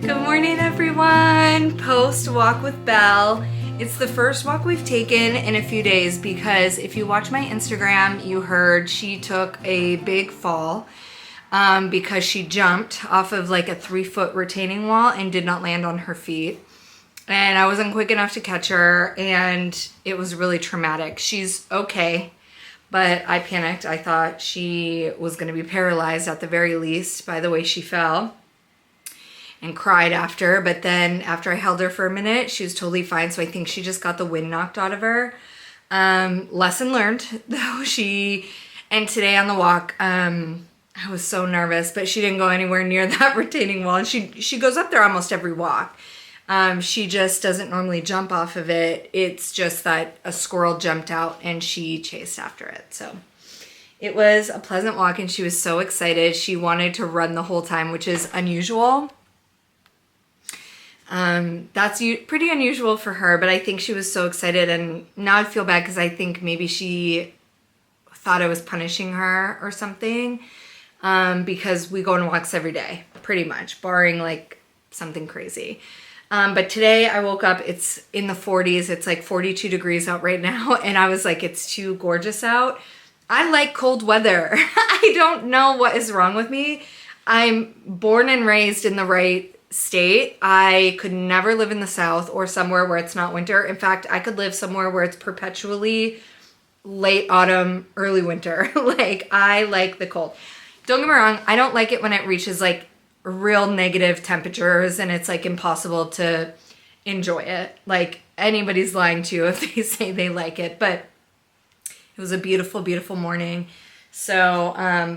Good morning, everyone. Post walk with Belle. It's the first walk we've taken in a few days because if you watch my Instagram, you heard she took a big fall because she jumped off of like a 3-foot retaining wall and did not land on her feet. And I wasn't quick enough to catch her, and it was really traumatic. She's okay, but I panicked. I thought she was going to be paralyzed at the very least by the way she fell, and cried after. But then after I held her for a minute, she was totally fine. So I think she just got the wind knocked out of her. Lesson learned, though. And today on the walk, I was so nervous, but she didn't go anywhere near that retaining wall. And she goes up there almost every walk. She just doesn't normally jump off of it. It's just that a squirrel jumped out and she chased after it. So it was a pleasant walk, and she was so excited. She wanted to run the whole time, which is unusual. That's pretty unusual for her, but I think she was so excited, and now I feel bad because I think maybe she thought I was punishing her or something, because we go on walks every day, pretty much, barring like something crazy. But today I woke up, it's in the 40s, it's like 42 degrees out right now, and I was like, it's too gorgeous out. I like cold weather. I don't know what is wrong with me. I'm born and raised in the right state. I could never live in the South or somewhere where it's not winter. In fact, I could live somewhere where it's perpetually late autumn, early winter. Like, I like the cold. Don't get me wrong, I don't like it when it reaches like real negative temperatures and it's like impossible to enjoy it. Like, anybody's lying to you if they say they like it. But it was a beautiful, beautiful morning. So,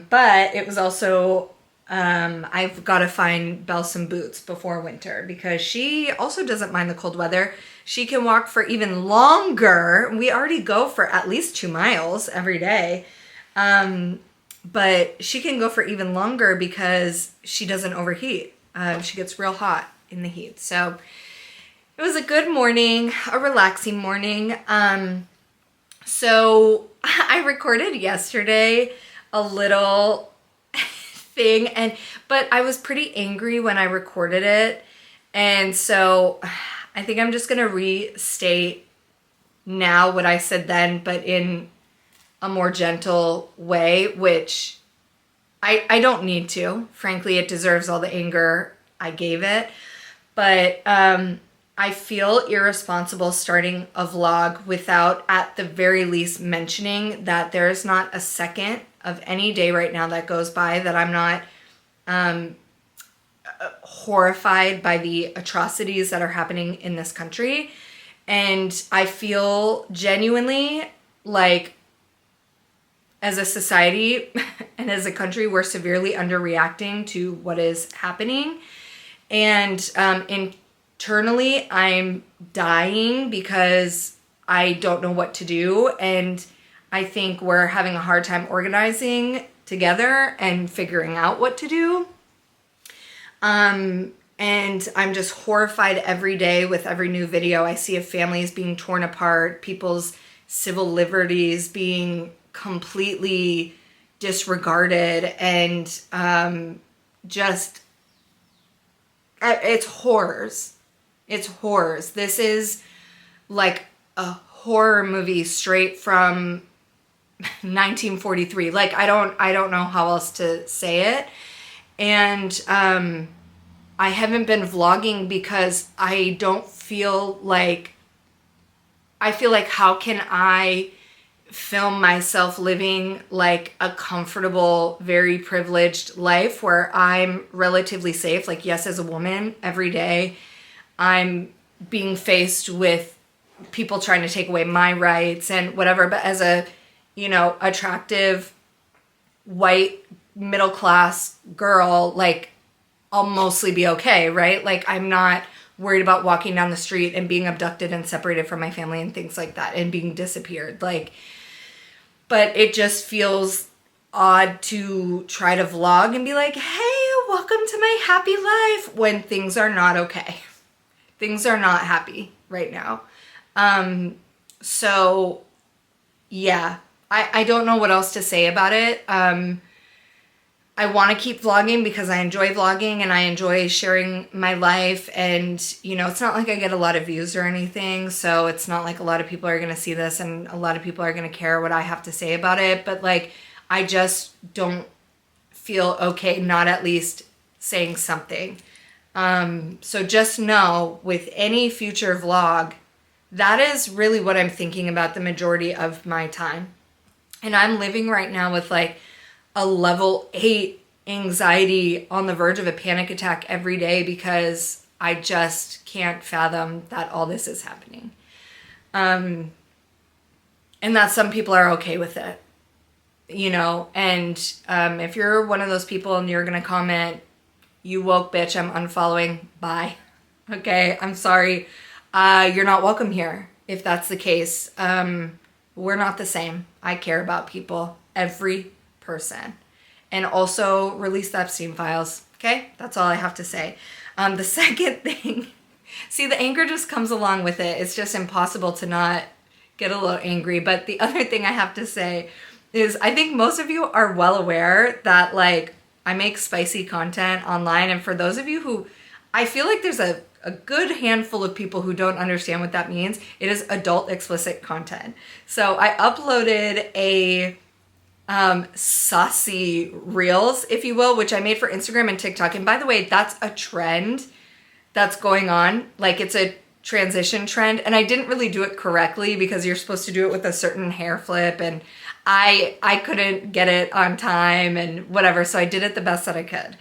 but it was also I've got to find Belle some boots before winter because she also doesn't mind the cold weather. She can walk for even longer. We already go for at least 2 miles every day. But she can go for even longer because she doesn't overheat. She gets real hot in the heat. So it was a good morning, a relaxing morning. So I recorded yesterday a little thing, but I was pretty angry when I recorded it, and so I think I'm just gonna restate now what I said then, but in a more gentle way, which I don't need to. Frankly, it deserves all the anger I gave it, but I feel irresponsible starting a vlog without at the very least mentioning that there is not a second of any day right now that goes by that I'm not horrified by the atrocities that are happening in this country. And I feel genuinely like as a society and as a country, we're severely underreacting to what is happening. And internally, I'm dying because I don't know what to do. And I think we're having a hard time organizing together and figuring out what to do. And I'm just horrified every day with every new video I see of families being torn apart, people's civil liberties being completely disregarded, and just, it's horrors. It's horrors. This is like a horror movie straight from 1943. Like, I don't know how else to say it. And I haven't been vlogging because I don't feel like, how can I film myself living like a comfortable, very privileged life where I'm relatively safe? Like, yes, as a woman, every day I'm being faced with people trying to take away my rights and whatever, but as a, attractive, white, middle-class girl, like, I'll mostly be okay, right? Like, I'm not worried about walking down the street and being abducted and separated from my family and things like that and being disappeared. Like, but it just feels odd to try to vlog and be like, hey, welcome to my happy life, when things are not okay. Things are not happy right now. So yeah, I don't know what else to say about it. I want to keep vlogging because I enjoy vlogging and I enjoy sharing my life. And, you know, it's not like I get a lot of views or anything. So it's not like a lot of people are going to see this and a lot of people are going to care what I have to say about it. But like, I just don't feel okay not at least saying something. So just know with any future vlog, that is really what I'm thinking about the majority of my time. And I'm living right now with like a level 8 anxiety on the verge of a panic attack every day because I just can't fathom that all this is happening. And that some people are okay with it, you know, and if you're one of those people and you're going to comment, you woke bitch, I'm unfollowing, bye. Okay, I'm sorry. You're not welcome here if that's the case. We're not the same. I care about people, every person. And also release the Epstein files. Okay, that's all I have to say. The second thing, see, the anger just comes along with it. It's just impossible to not get a little angry. But the other thing I have to say is I think most of you are well aware that like I make spicy content online. And for those of you who, I feel like there's a good handful of people who don't understand what that means. It is adult explicit content. So I uploaded a saucy reels, if you will, which I made for Instagram and TikTok. And by the way, that's a trend that's going on. Like it's a transition trend. And I didn't really do it correctly because you're supposed to do it with a certain hair flip and I couldn't get it on time and whatever. So I did it the best that I could.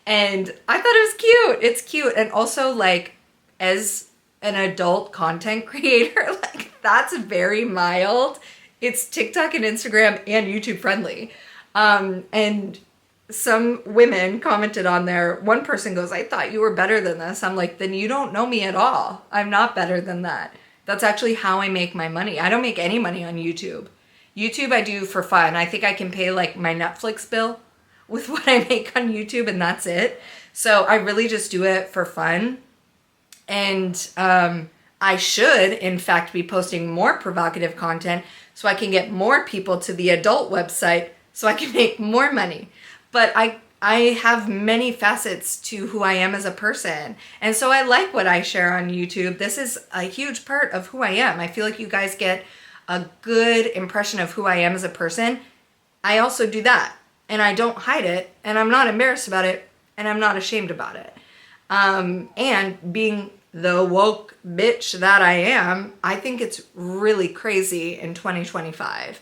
And I thought it was cute. It's cute. And also like as an adult content creator, like that's very mild. It's TikTok and Instagram and YouTube friendly. And some women commented on there. One person goes, I thought you were better than this. I'm like, then you don't know me at all. I'm not better than that. That's actually how I make my money. I don't make any money on YouTube. YouTube I do for fun. I think I can pay like my Netflix bill with what I make on YouTube and that's it. So I really just do it for fun. And I should, in fact, be posting more provocative content so I can get more people to the adult website so I can make more money. But I have many facets to who I am as a person. And so I like what I share on YouTube. This is a huge part of who I am. I feel like you guys get a good impression of who I am as a person. I also do that. And I don't hide it. And I'm not embarrassed about it. And I'm not ashamed about it. And being the woke bitch that I am, I think it's really crazy in 2025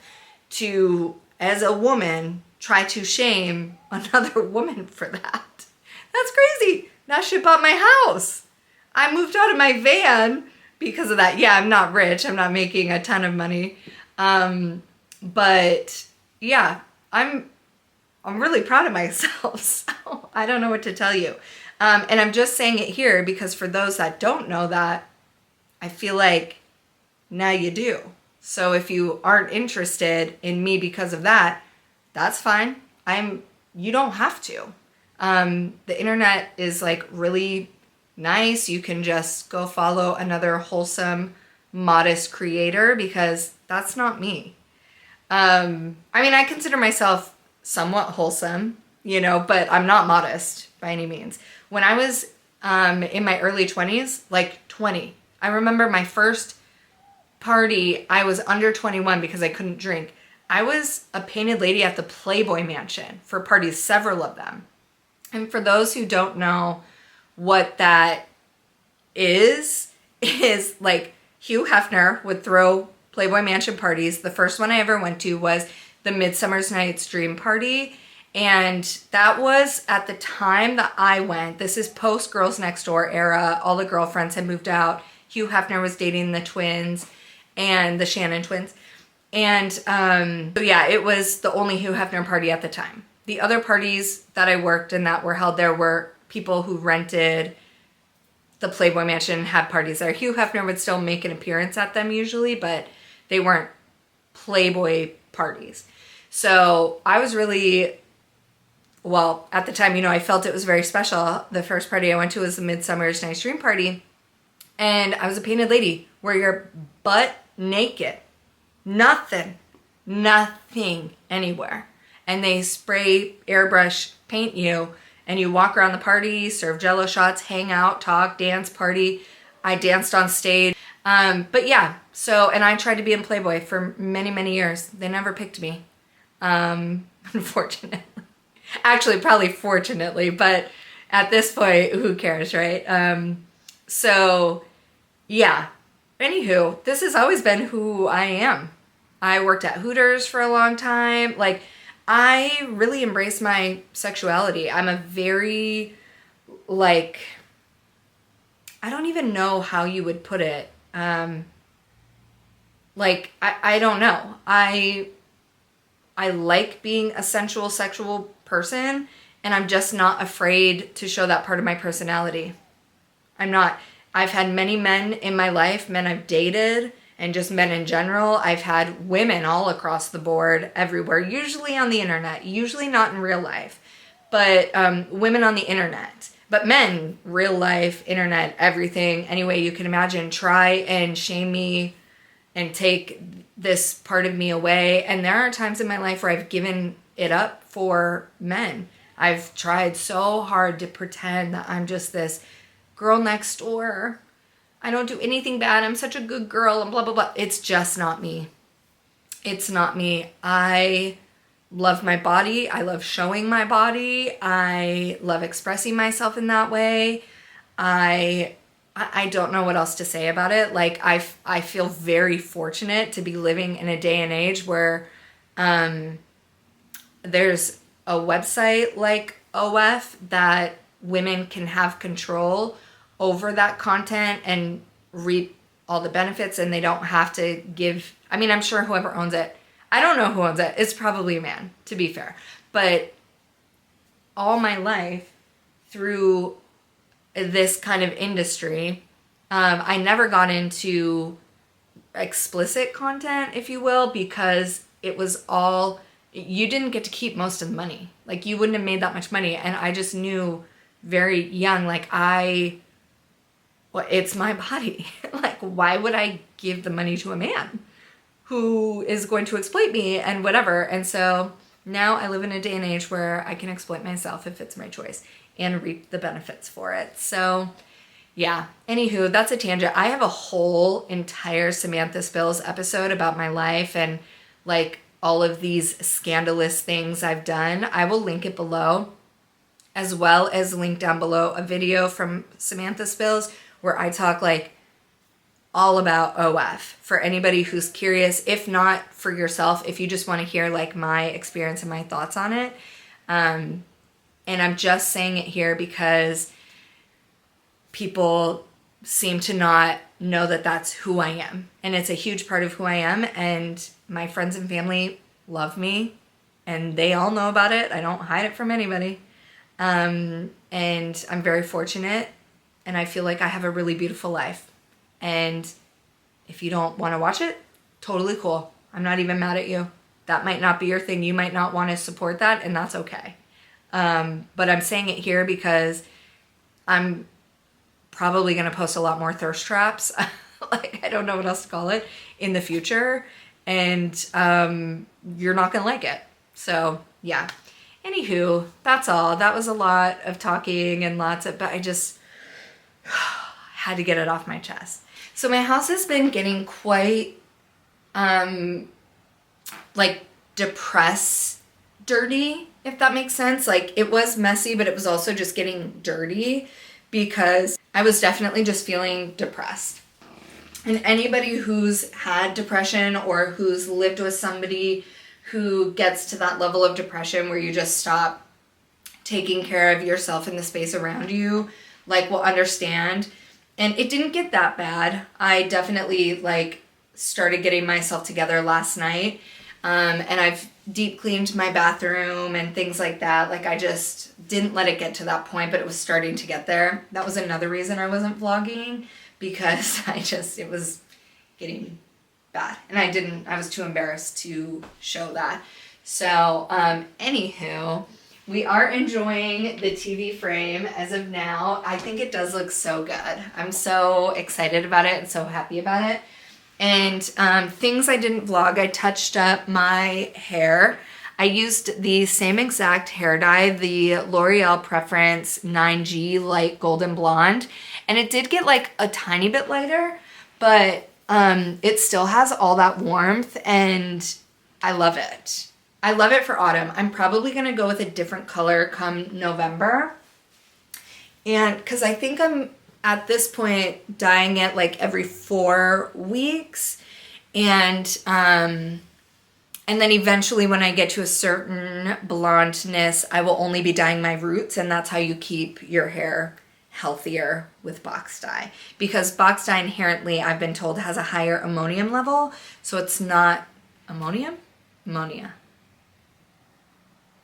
to, as a woman, try to shame another woman for that. That's crazy. Now she bought my house. I moved out of my van because of that. Yeah, I'm not rich. I'm not making a ton of money. But yeah, I'm really proud of myself. So I don't know what to tell you. And I'm just saying it here because for those that don't know that, I feel like now you do. So if you aren't interested in me because of that, that's fine. You don't have to. The internet is like really nice. You can just go follow another wholesome, modest creator because that's not me. I mean, I consider myself somewhat wholesome, you know, but I'm not modest by any means. When I was in my early 20s, like 20, I remember my first party, I was under 21 because I couldn't drink. I was a painted lady at the Playboy Mansion for parties, several of them. And for those who don't know what that is like Hugh Hefner would throw Playboy Mansion parties. The first one I ever went to was the Midsummer's Night's Dream Party. And that was at the time that I went. This is post Girls Next Door era. All the girlfriends had moved out. Hugh Hefner was dating the twins and the Shannon twins. And so yeah, it was the only Hugh Hefner party at the time. The other parties that I worked in that were held there were people who rented the Playboy Mansion, had parties there. Hugh Hefner would still make an appearance at them usually, but they weren't Playboy parties. So I was really, well, at the time, you know, I felt it was very special. The first party I went to was the Midsummer's Night's Dream Party. And I was a painted lady where you're butt naked. Nothing anywhere. and they spray airbrush paint you, and you walk around the party, serve Jello shots, hang out, talk, dance, party. I danced on stage. But yeah, so, and I tried to be in Playboy for many, many years. They never picked me, unfortunately. Actually, probably fortunately, but at this point, who cares, right? So yeah, anywho, this has always been who I am. I worked at Hooters for a long time. Like, I really embrace my sexuality. I'm a very, like, I don't even know how you would put it. Like, I don't know. I like being a sensual, sexual person, and I'm just not afraid to show that part of my personality. I'm not. I've had many men in my life, men I've dated, and just men in general. I've had women all across the board, everywhere, usually on the internet, usually not in real life, but women on the internet. But men, real life, internet, everything, any way you can imagine, try and shame me and take this part of me away. And there are times in my life where I've given it up for men. I've tried so hard to pretend that I'm just this girl next door. I don't do anything bad. I'm such a good girl and blah, blah, blah. It's just not me. It's not me. I love my body. I love showing my body. I love expressing myself in that way. I don't know what else to say about it. Like, I feel very fortunate to be living in a day and age where there's a website like OF that women can have control over that content and reap all the benefits, and they don't have to give, I mean, I'm sure whoever owns it, I don't know who owns it. It's probably a man, to be fair. But all my life through this kind of industry, I never got into explicit content, if you will, because it was all, you didn't get to keep most of the money. Like, you wouldn't have made that much money. And I just knew very young, like, well, it's my body. Like, why would I give the money to a man who is going to exploit me and whatever? And so now I live in a day and age where I can exploit myself if it's my choice and reap the benefits for it. So yeah, anywho, that's a tangent. I have a whole entire Samantha Spills episode about my life and like all of these scandalous things I've done. I will link it below, as well as link down below a video from Samantha Spills where I talk like all about OF for anybody who's curious, if not for yourself, if you just want to hear like my experience and my thoughts on it. And I'm just saying it here because people seem to not know that that's who I am. And it's a huge part of who I am. And my friends and family love me and they all know about it. I don't hide it from anybody. And I'm very fortunate and I feel like I have a really beautiful life. And if you don't want to watch it, totally cool. I'm not even mad at you. That might not be your thing. You might not want to support that, and that's okay. But I'm saying it here because I'm probably going to post a lot more thirst traps. Like, I don't know what else to call it in the future. And you're not going to like it. So, yeah. Anywho, that's all. That was a lot of talking and lots of, but I just had to get it off my chest. So my house has been getting quite, like, depressed dirty, if that makes sense. Like, it was messy, but it was also just getting dirty because I was definitely just feeling depressed. And anybody who's had depression or who's lived with somebody who gets to that level of depression where you just stop taking care of yourself and the space around you, like, will understand. And it didn't get that bad. I definitely like started getting myself together last night. And I've deep cleaned my bathroom and things like that. Like, I just didn't let it get to that point, but it was starting to get there. That was another reason I wasn't vlogging, because it was getting bad. And I was too embarrassed to show that. So, anywho, we are enjoying the TV frame as of now. I think it does look so good. I'm so excited about it and so happy about it. And things I didn't vlog, I touched up my hair. I used the same exact hair dye, the L'Oreal Preference 9G Light Golden Blonde, and it did get like a tiny bit lighter, but it still has all that warmth and I love it. I love it for autumn. I'm probably gonna go with a different color come November. And because I think I'm at this point dyeing it like every 4 weeks. And then eventually when I get to a certain blondness, I will only be dyeing my roots, and that's how you keep your hair healthier with box dye. Because box dye inherently, I've been told, has a higher ammonium level, so it's not ammonium? Ammonia.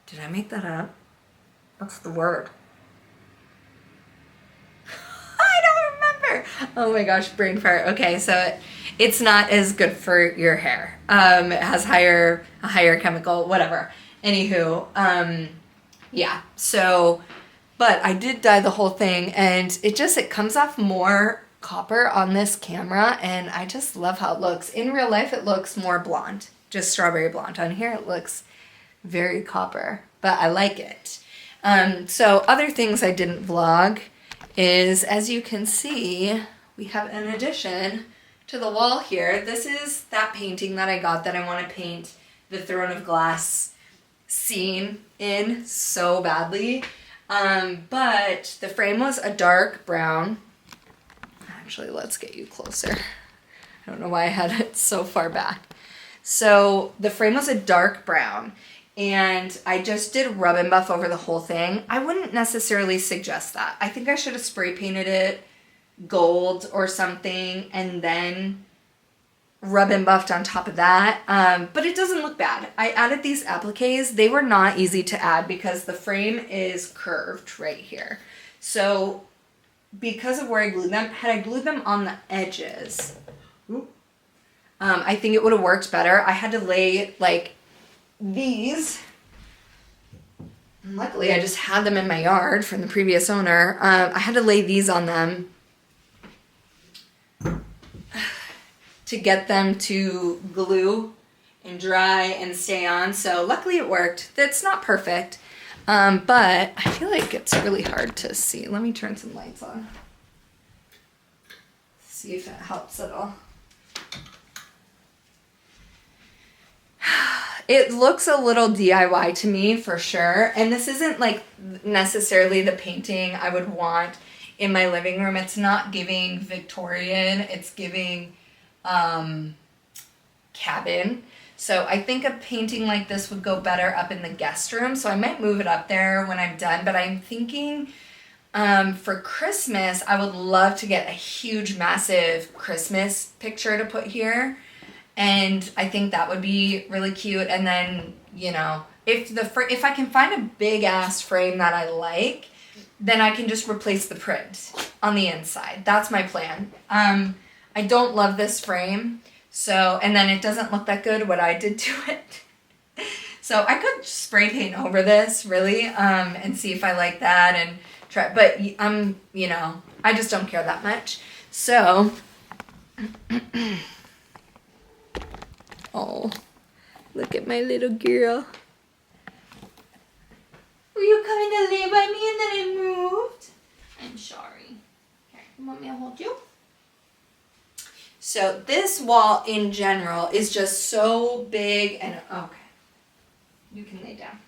Did I make that up? What's the word? I don't remember. Oh my gosh, brain fart. Okay, so it's not as good for your hair. It has a higher chemical, whatever. Anywho, yeah. So, but I did dye the whole thing, and it comes off more copper on this camera, and I just love how it looks. In real life, it looks more blonde, just strawberry blonde. On here, it looks very copper, but I like it. So other things I didn't vlog is, as you can see, we have an addition to the wall here. This is that painting that I got that I want to paint the Throne of Glass scene in so badly. But the frame was a dark brown. Actually, let's get you closer. I don't know why I had it so far back. So the frame was a dark brown, and I just did rub and buff over the whole thing. I wouldn't necessarily suggest that. I think I should have spray painted it gold or something and then rub and buffed on top of that. But it doesn't look bad. I added these appliques. They were not easy to add because the frame is curved right here. So because of where I glued them, had I glued them on the edges, I think it would have worked better. I had to lay like these. Luckily, I just had them in my yard from the previous owner. I had to lay these on them to get them to glue and dry and stay on. So luckily it worked. It's not perfect, but I feel like it's really hard to see. Let me turn some lights on. See if it helps at all. It looks a little DIY to me for sure. And this isn't like necessarily the painting I would want in my living room. It's not giving Victorian, it's giving cabin. So I think a painting like this would go better up in the guest room. So I might move it up there when I'm done, but I'm thinking for Christmas, I would love to get a huge, massive Christmas picture to put here. And I think that would be really cute. And then, you know, if I can find a big ass frame that I like, then I can just replace the print on the inside. That's my plan. I don't love this frame. So, and then it doesn't look that good what I did to it. So I could spray paint over this really, and see if I like that and try, but you know, I just don't care that much. So, oh, look at my little girl. Were you coming to lay by me and then I moved? I'm sorry. Here, you want me to hold you? So this wall in general is just so big and, okay, you can lay down.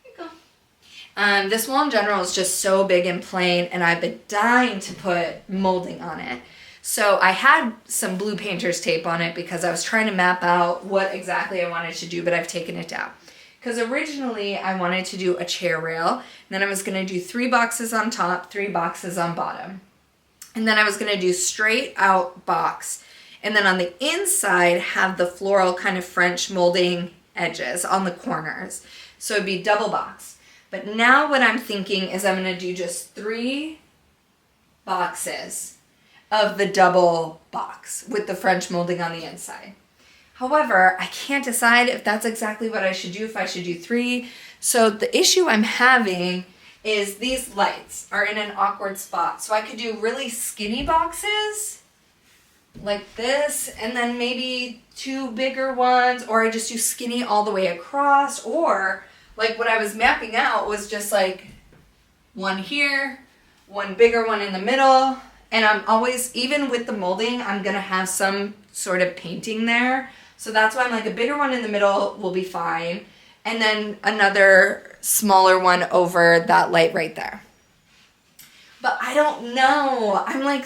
Here you go. This wall in general is just so big and plain, and I've been dying to put molding on it. So I had some blue painter's tape on it because I was trying to map out what exactly I wanted to do, but I've taken it down. Because originally I wanted to do a chair rail, and then I was going to do 3 boxes on top, 3 boxes on bottom. And then I was going to do straight out box. And then on the inside have the floral kind of French molding edges on the corners. So it'd be double box. But now what I'm thinking is I'm going to do just 3 boxes of the double box with the French molding on the inside. However, I can't decide if that's exactly what I should do, if I should do 3. So the issue I'm having is these lights are in an awkward spot. So I could do really skinny boxes, like this, and then maybe 2 bigger ones, or I just do skinny all the way across, or like what I was mapping out was just like one here, one bigger one in the middle, and I'm always, even with the molding, I'm gonna have some sort of painting there. So that's why I'm like, a bigger one in the middle will be fine, and then another smaller one over that light right there. But I don't know. I'm like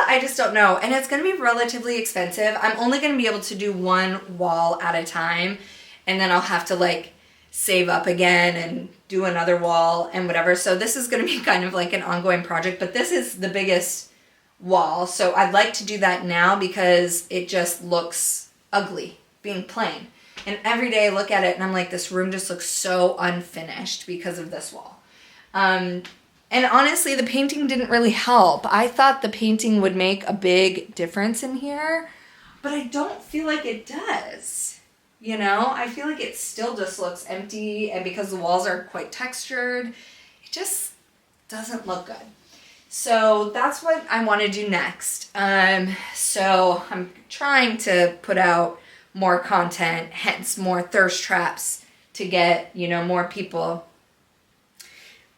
I just don't know. And it's going to be relatively expensive. I'm only going to be able to do one wall at a time. And then I'll have to like save up again and do another wall and whatever. So this is going to be kind of like an ongoing project. But this is the biggest wall. So I'd like to do that now because it just looks ugly being plain. And every day I look at it and I'm like, this room just looks so unfinished because of this wall. And honestly, the painting didn't really help. I thought the painting would make a big difference in here, but I don't feel like it does. You know, I feel like it still just looks empty, and because the walls are quite textured, it just doesn't look good. So that's what I want to do next. So I'm trying to put out more content, hence more thirst traps to get, you know, more people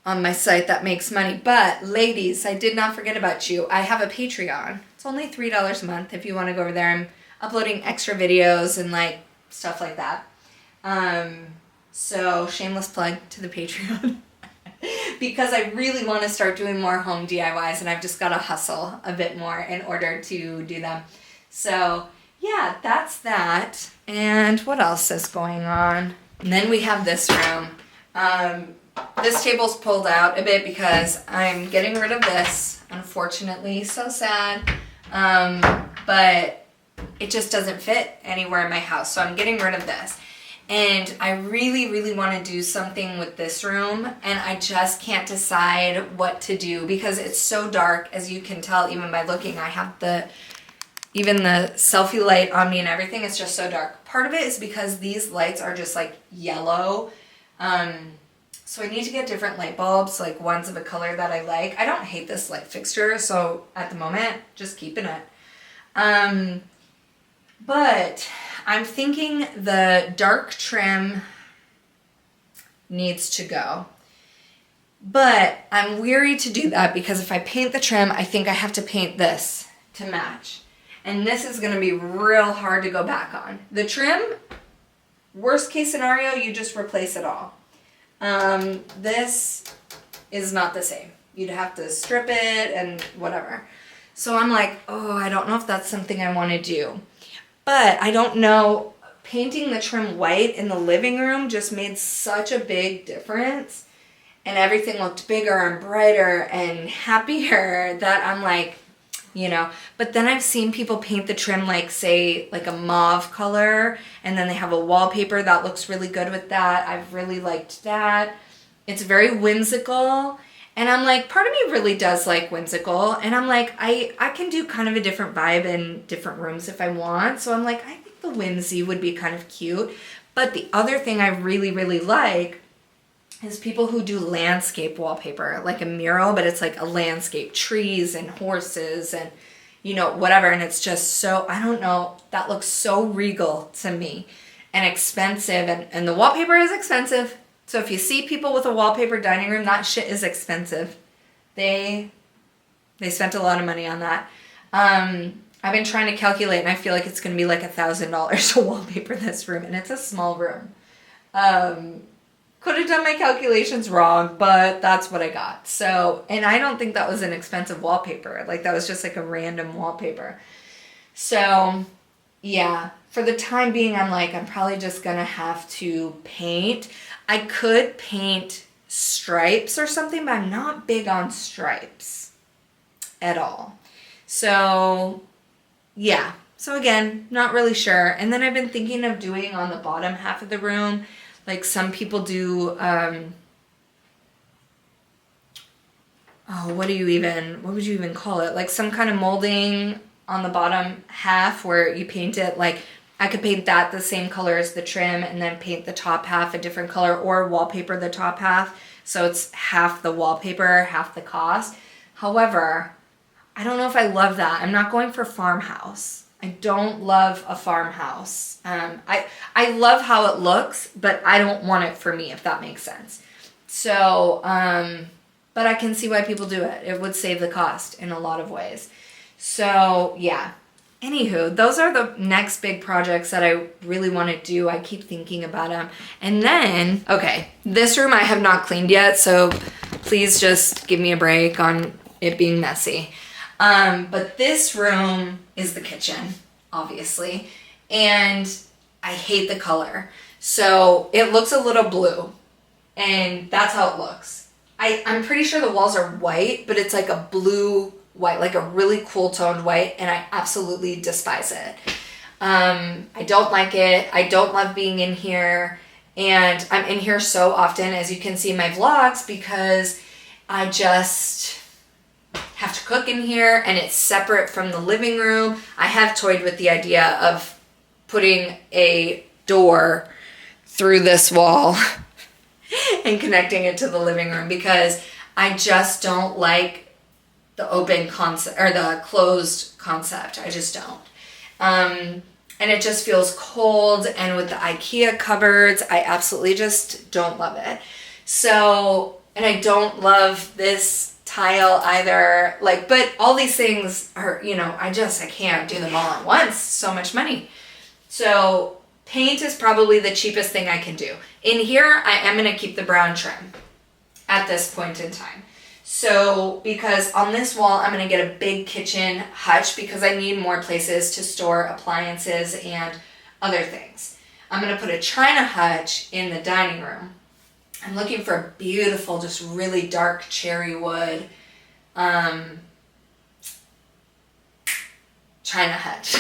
on my site that makes money. But ladies, I did not forget about you. I have a Patreon. It's only $3 a month if you want to go over there. I'm uploading extra videos and like stuff like that. So shameless plug to the Patreon. Because I really want to start doing more home DIYs, and I've just got to hustle a bit more in order to do them. So yeah, that's that. And what else is going on? And then we have this room. This table's pulled out a bit because I'm getting rid of this, unfortunately. So sad. But it just doesn't fit anywhere in my house. So I'm getting rid of this. And I really, really want to do something with this room. And I just can't decide what to do because it's so dark, as you can tell even by looking. I have even the selfie light on me and everything. It's just so dark. Part of it is because these lights are just like yellow. So I need to get different light bulbs, like ones of a color that I like. I don't hate this light fixture, so at the moment, just keeping it. But I'm thinking the dark trim needs to go. But I'm weary to do that because if I paint the trim, I think I have to paint this to match. And this is gonna be real hard to go back on. The trim, worst case scenario, you just replace it all. This is not the same. You'd have to strip it and whatever. So I'm like, oh, I don't know if that's something I want to do. But I don't know, painting the trim white in the living room just made such a big difference. And everything looked bigger and brighter and happier that I'm like, you know. But then I've seen people paint the trim like, say, like a mauve color, and then they have a wallpaper that looks really good with that. I've really liked that. It's very whimsical, and I'm like, part of me really does like whimsical, and I'm like, I can do kind of a different vibe in different rooms if I want. So I'm like, I think the whimsy would be kind of cute. But the other thing I really, really like is people who do landscape wallpaper, like a mural, but it's like a landscape, trees and horses and, you know, whatever. And it's just so, I don't know, that looks so regal to me and expensive. And the wallpaper is expensive. So if you see people with a wallpaper dining room, that shit is expensive. They spent a lot of money on that. I've been trying to calculate, and I feel like it's going to be like $1,000 to wallpaper this room, and it's a small room. Could have done my calculations wrong, but that's what I got. So, and I don't think that was an expensive wallpaper. Like, that was just like a random wallpaper. So, yeah, for the time being, I'm like, I'm probably just gonna have to paint. I could paint stripes or something, but I'm not big on stripes at all. So, yeah. So again, not really sure. And then I've been thinking of doing on the bottom half of the room, like some people do, what would you even call it? Like some kind of molding on the bottom half where you paint it, like I could paint that the same color as the trim and then paint the top half a different color, or wallpaper the top half. So it's half the wallpaper, half the cost. However, I don't know if I love that. I'm not going for farmhouse. I don't love a farmhouse. I love how it looks, but I don't want it for me, if that makes sense. So, but I can see why people do it. It would save the cost in a lot of ways. So, yeah. Anywho, those are the next big projects that I really want to do. I keep thinking about them. And then, okay, this room I have not cleaned yet, so please just give me a break on it being messy. But this room is the kitchen, obviously, and I hate the color. So it looks a little blue, and that's how it looks. I'm pretty sure the walls are white, but it's like a blue white, like a really cool toned white, and I absolutely despise it. I don't like it. I don't love being in here, and I'm in here so often, as you can see in my vlogs, because I just have to cook in here, and it's separate from the living room. I have toyed with the idea of putting a door through this wall and connecting it to the living room, because I just don't like the open concept or the closed concept. I just don't. And it just feels cold, and with the IKEA cupboards, I absolutely just don't love it. So, and I don't love this tile either. Like, but all these things are, you know, I can't do them all at once. So much money. So paint is probably the cheapest thing I can do. In here, I am going to keep the brown trim at this point in time. So, because on this wall, I'm going to get a big kitchen hutch because I need more places to store appliances and other things. I'm going to put a china hutch in the dining room. I'm looking for a beautiful, just really dark cherry wood china hutch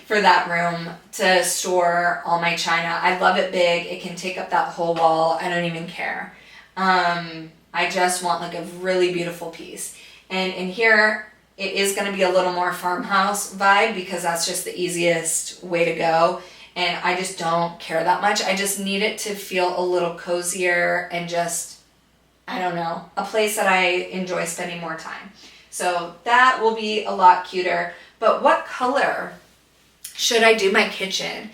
for that room to store all my china. I love it big. It can take up that whole wall. I don't even care. I just want like a really beautiful piece. And in here, it is going to be a little more farmhouse vibe because that's just the easiest way to go. And I just don't care that much. I just need it to feel a little cozier and just, I don't know, a place that I enjoy spending more time. So that will be a lot cuter. But what color should I do my kitchen?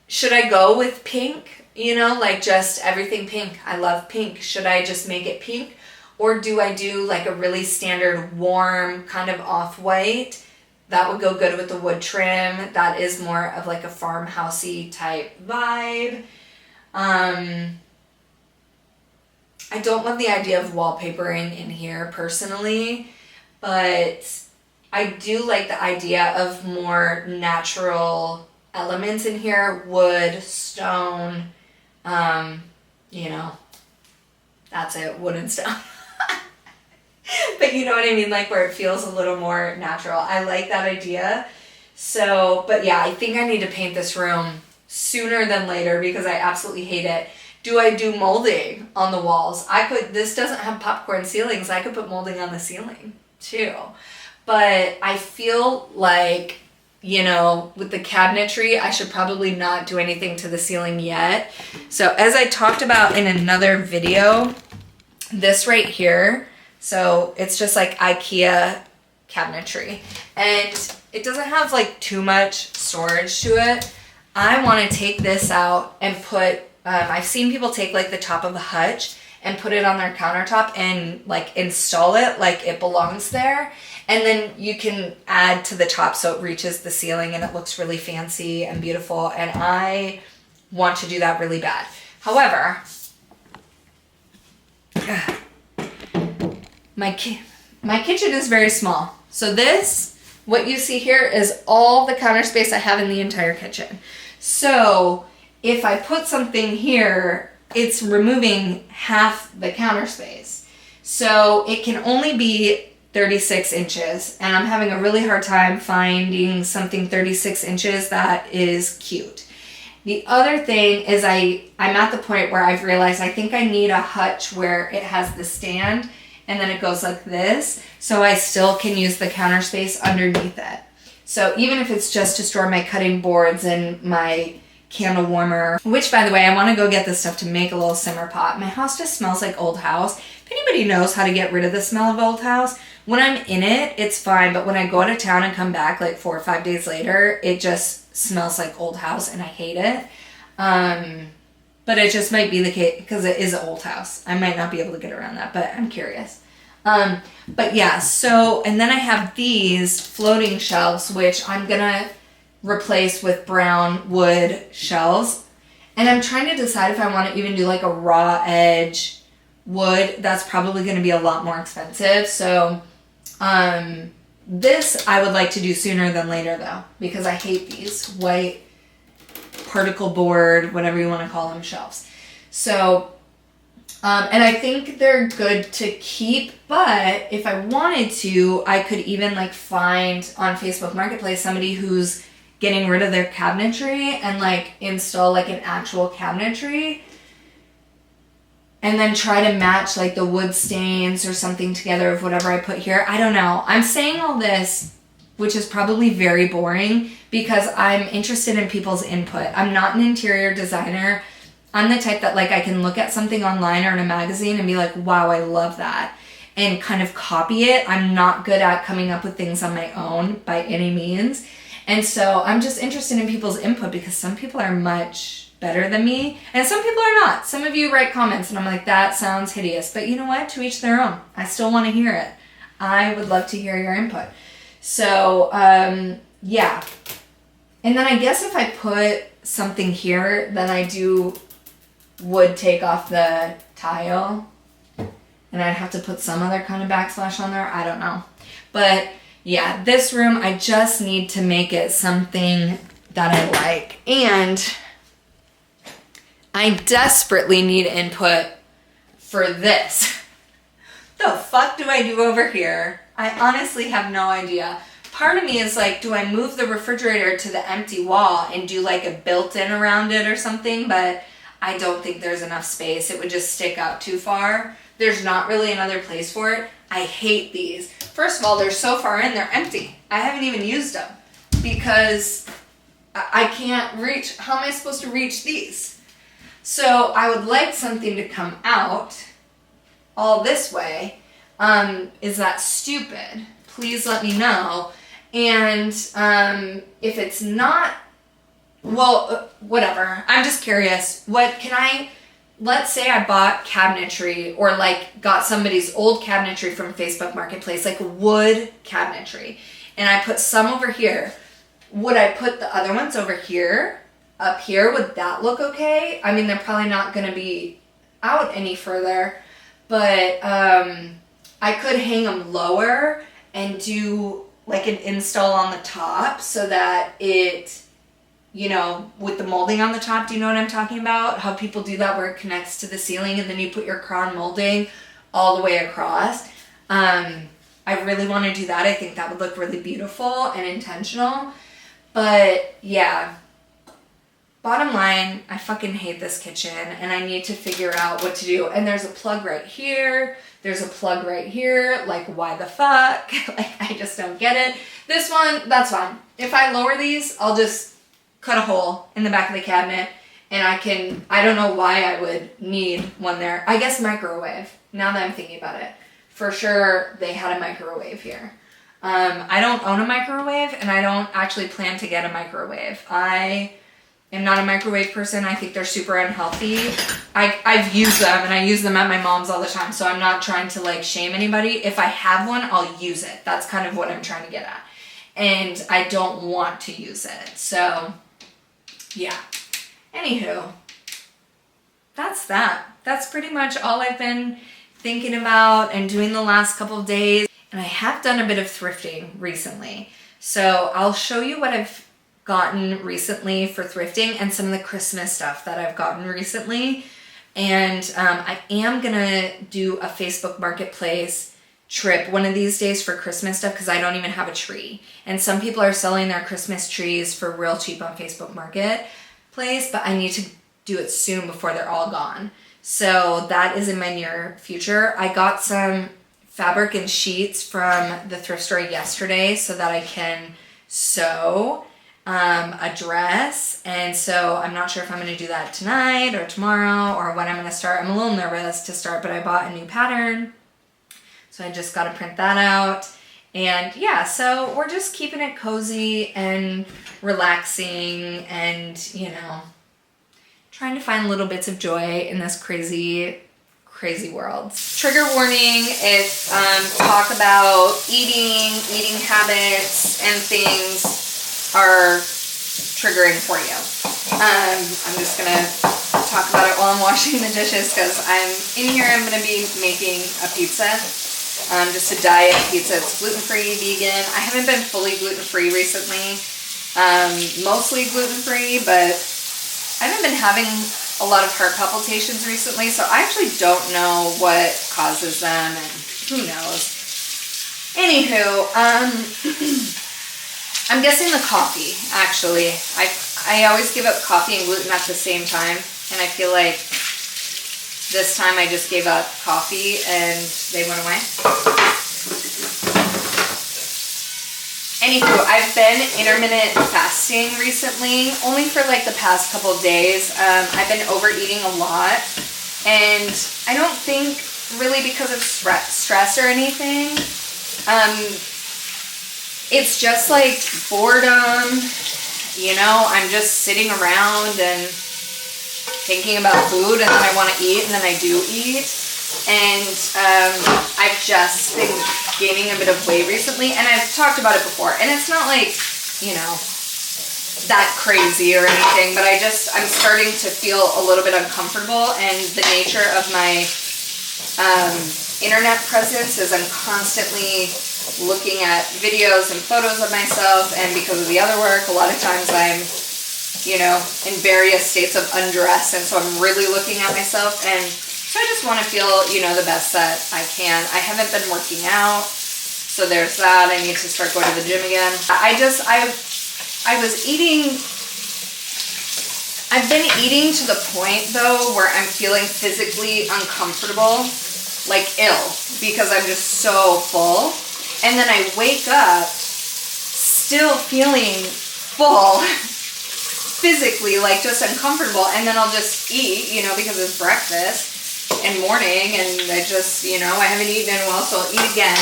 Should I go with pink? You know, like just everything pink. I love pink. Should I just make it pink? Or do I do like a really standard warm kind of off-white? That would go good with the wood trim. That is more of like a farmhousey type vibe. I don't love the idea of wallpapering in here personally, but I do like the idea of more natural elements in here. Wood, stone, you know, that's it, wood and stone. But you know what I mean, like where it feels a little more natural. I like that idea. So, but yeah, I think I need to paint this room sooner than later because I absolutely hate it. Do I do molding on the walls? This doesn't have popcorn ceilings. I could put molding on the ceiling too. But I feel like, you know, with the cabinetry, I should probably not do anything to the ceiling yet. So as I talked about in another video, this right here, so it's just like IKEA cabinetry. And it doesn't have like too much storage to it. I want to take this out and put, I've seen people take like the top of a hutch and put it on their countertop and like install it like it belongs there. And then you can add to the top so it reaches the ceiling and it looks really fancy and beautiful. And I want to do that really bad. However, my kitchen is very small. So this, what you see here is all the counter space I have in the entire kitchen. So if I put something here, it's removing half the counter space. So it can only be 36 inches, and I'm having a really hard time finding something 36 inches that is cute. The other thing is I'm at the point where I've realized I think I need a hutch where it has the stand and then it goes like this, so I still can use the counter space underneath it. So even if it's just to store my cutting boards and my candle warmer, which by the way, I want to go get this stuff to make a little simmer pot. My house just smells like old house. If anybody knows how to get rid of the smell of old house, when I'm in it, it's fine. But when I go out of town and come back like 4 or 5 days later, it just smells like old house and I hate it. But it just might be the case because it is an old house. I might not be able to get around that, but I'm curious. But yeah, so, and then I have these floating shelves, which I'm going to replace with brown wood shelves. And I'm trying to decide if I want to even do like a raw edge wood. That's probably going to be a lot more expensive. So, this I would like to do sooner than later though, because I hate these white particle board, whatever you want to call them, shelves. So, and I think they're good to keep, but if I wanted to, I could even like find on Facebook Marketplace somebody who's getting rid of their cabinetry and like install like an actual cabinetry and then try to match like the wood stains or something together of whatever I put here. I don't know. I'm saying all this, which is probably very boring, because I'm interested in people's input. I'm not an interior designer. I'm the type that like I can look at something online or in a magazine and be like, wow, I love that, and kind of copy it. I'm not good at coming up with things on my own by any means. And so I'm just interested in people's input because some people are much better than me and some people are not. Some of you write comments and I'm like, that sounds hideous. But you know what? To each their own. I still want to hear it. I would love to hear your input. So, yeah. And then I guess if I put something here, then I would take off the tile and I'd have to put some other kind of backsplash on there. I don't know. But yeah, this room, I just need to make it something that I like. And I desperately need input for this. The fuck do I do over here? I honestly have no idea. Part of me is like, do I move the refrigerator to the empty wall and do like a built-in around it or something? But I don't think there's enough space. It would just stick out too far. There's not really another place for it. I hate these. First of all, they're so far in, they're empty. I haven't even used them because I can't reach. How am I supposed to reach these? So I would like something to come out all this way. Is that stupid? Please let me know. And if it's not, well, whatever. I'm just curious. Let's say I bought cabinetry or like got somebody's old cabinetry from Facebook Marketplace, like wood cabinetry, and I put some over here. Would I put the other ones over here, up here? Would that look okay? I mean, they're probably not going to be out any further, but I could hang them lower and do like an install on the top so that it, you know, with the molding on the top, do you know what I'm talking about? How people do that where it connects to the ceiling and then you put your crown molding all the way across. I really want to do that. I think that would look really beautiful and intentional. But yeah, bottom line, I fucking hate this kitchen and I need to figure out what to do. And there's a plug right here. There's a plug right here. Like, why the fuck? Like, I just don't get it. This one, that's fine. If I lower these, I'll just cut a hole in the back of the cabinet and I don't know why I would need one there. I guess microwave, now that I'm thinking about it. For sure, they had a microwave here. I don't own a microwave and I don't actually plan to get a microwave. I am not a microwave person. I think they're super unhealthy. I've used them and I use them at my mom's all the time. So I'm not trying to like shame anybody. If I have one, I'll use it. That's kind of what I'm trying to get at. And I don't want to use it. So yeah. Anywho, that's that. That's pretty much all I've been thinking about and doing the last couple of days. And I have done a bit of thrifting recently. So I'll show you what I've gotten recently for thrifting and some of the Christmas stuff that I've gotten recently. And I am gonna do a Facebook Marketplace trip one of these days for Christmas stuff because I don't even have a tree. And some people are selling their Christmas trees for real cheap on Facebook Marketplace, but I need to do it soon before they're all gone. So that is in my near future. I got some fabric and sheets from the thrift store yesterday so that I can sew a dress, and so I'm not sure if I'm going to do that tonight or tomorrow or when I'm going to start. I'm a little nervous to start, but I bought a new pattern, so So I just got to print that out. And yeah, so we're just keeping it cozy and relaxing and, you know, trying to find little bits of joy in this crazy world. Trigger warning if talk about eating habits and things are triggering for you. I'm just gonna talk about it while I'm washing the dishes because I'm in here. I'm gonna be making a pizza, just a diet pizza. It's gluten-free, vegan. I haven't been fully gluten-free recently, mostly gluten-free, but I haven't been having a lot of heart palpitations recently, so I actually don't know what causes them, and who knows. Anywho, I'm guessing the coffee, actually. I always give up coffee and gluten at the same time, and I feel like this time I just gave up coffee and they went away. Anywho, I've been intermittent fasting recently, only for like the past couple of days. I've been overeating a lot, and I don't think really because of stress or anything. It's just like boredom, you know, I'm just sitting around and thinking about food, and then I want to eat, and then I do eat. And I've just been gaining a bit of weight recently, and I've talked about it before, and it's not like, you know, that crazy or anything, but I'm starting to feel a little bit uncomfortable, and the nature of my internet presence is I'm constantly looking at videos and photos of myself, and because of the other work, a lot of times I'm, you know, in various states of undress, and so I'm really looking at myself, and so I just want to feel, you know, the best that I can. I haven't been working out, so there's that. I need to start going to the gym again. I've been eating to the point, though, where I'm feeling physically uncomfortable, like ill, because I'm just so full. And then I wake up still feeling full, physically, like just uncomfortable, and then I'll just eat, you know, because it's breakfast and morning, and I just, you know, I haven't eaten in a while, so I'll eat again.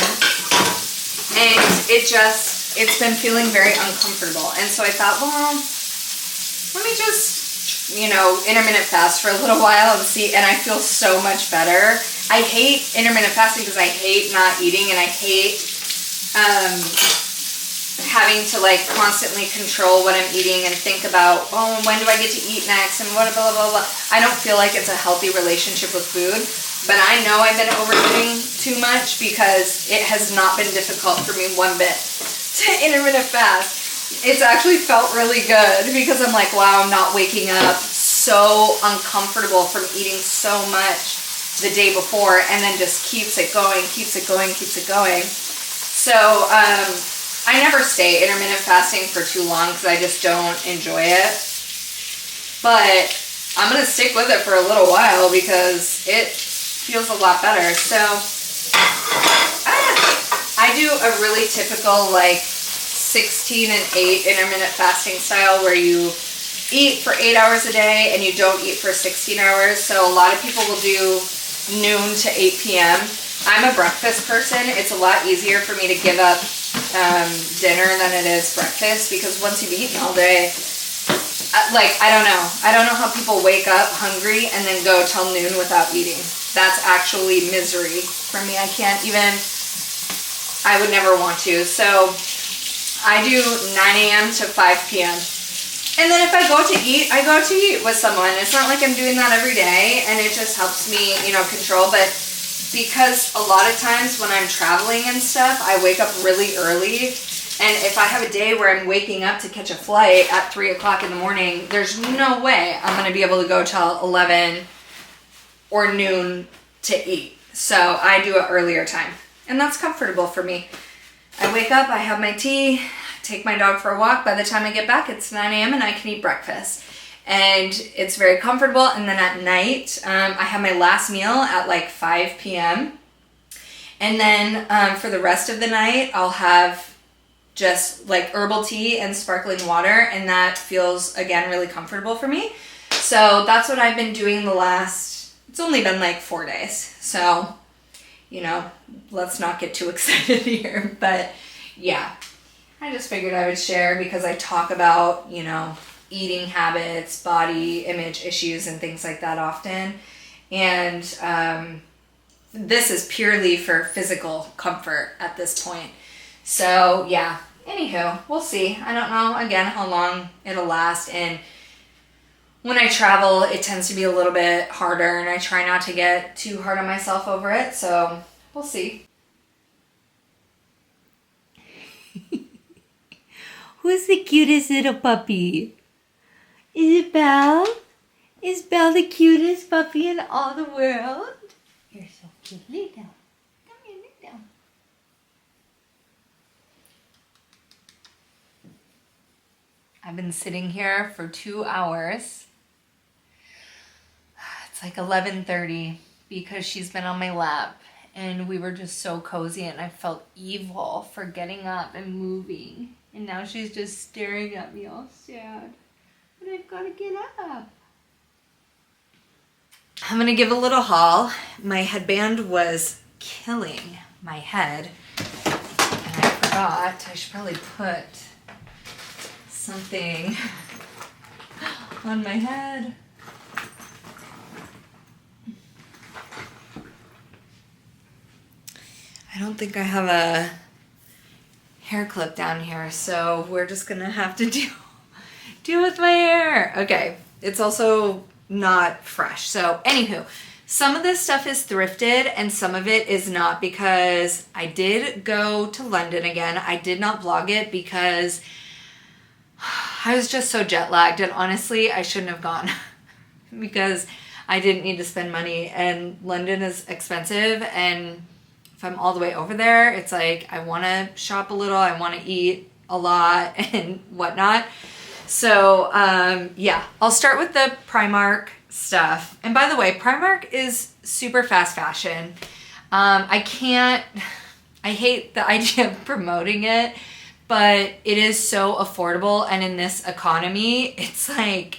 And it's been feeling very uncomfortable. And so I thought, well, let me just, you know, intermittent fast for a little while and see, and I feel so much better. I hate intermittent fasting because I hate not eating, and I hate having to like constantly control what I'm eating and think about, oh, when do I get to eat next, and what, blah, blah, blah. I don't feel like it's a healthy relationship with food, but I know I've been overeating too much because it has not been difficult for me one bit to intermittent fast. It's actually felt really good because I'm like, wow, I'm not waking up so uncomfortable from eating so much the day before, and then just keeps it going. So, I never stay intermittent fasting for too long because I just don't enjoy it. But I'm going to stick with it for a little while because it feels a lot better. So, I do a really typical like 16 and 8 intermittent fasting style where you eat for 8 hours a day and you don't eat for 16 hours. So a lot of people will do noon to 8 p.m. I'm a breakfast person. It's a lot easier for me to give up dinner than it is breakfast because once you've eaten all day, I don't know how people wake up hungry and then go till noon without eating. That's actually misery for me. I would never want to. So I do 9 a.m. to 5 p.m. And then if I go to eat, I go to eat with someone. It's not like I'm doing that every day, and it just helps me, you know, control. But because a lot of times when I'm traveling and stuff, I wake up really early. And if I have a day where I'm waking up to catch a flight at 3 o'clock in the morning, there's no way I'm going to be able to go till 11 or noon to eat. So I do it earlier time. And that's comfortable for me. I wake up, I have my tea, take my dog for a walk. By the time I get back, it's 9 a.m. and I can eat breakfast. And it's very comfortable. And then at night, I have my last meal at like 5 p.m. And then for the rest of the night, I'll have just like herbal tea and sparkling water. And that feels, again, really comfortable for me. So that's what I've been doing it's only been like 4 days. So you know, let's not get too excited here. But yeah, I just figured I would share because I talk about, you know, eating habits, body image issues, and things like that often. And this is purely for physical comfort at this point. So yeah, anywho, we'll see. I don't know, again, how long it'll last. And when I travel, it tends to be a little bit harder, and I try not to get too hard on myself over it. So we'll see. Who's the cutest little puppy? Is it Belle? Is Belle the cutest puppy in all the world? You're so cute. Lay down. Come here, lay down. I've been sitting here for 2 hours. It's like 11:30 because she's been on my lap, and we were just so cozy, and I felt evil for getting up and moving. And now she's just staring at me all sad. But I've got to get up. I'm going to give a little haul. My headband was killing my head. And I forgot. I should probably put something on my head. I don't think I have a hair clip down here, so we're just gonna have to deal with my hair. Okay, it's also not fresh. So anywho, some of this stuff is thrifted and some of it is not, because I did go to London again. I did not vlog it because I was just so jet lagged, and honestly, I shouldn't have gone because I didn't need to spend money, and London is expensive, and if I'm all the way over there, it's like I want to shop a little, I want to eat a lot and whatnot. So yeah, I'll start with the Primark stuff. And by the way, Primark is super fast fashion. I hate the idea of promoting it, but it is so affordable, and in this economy, it's like,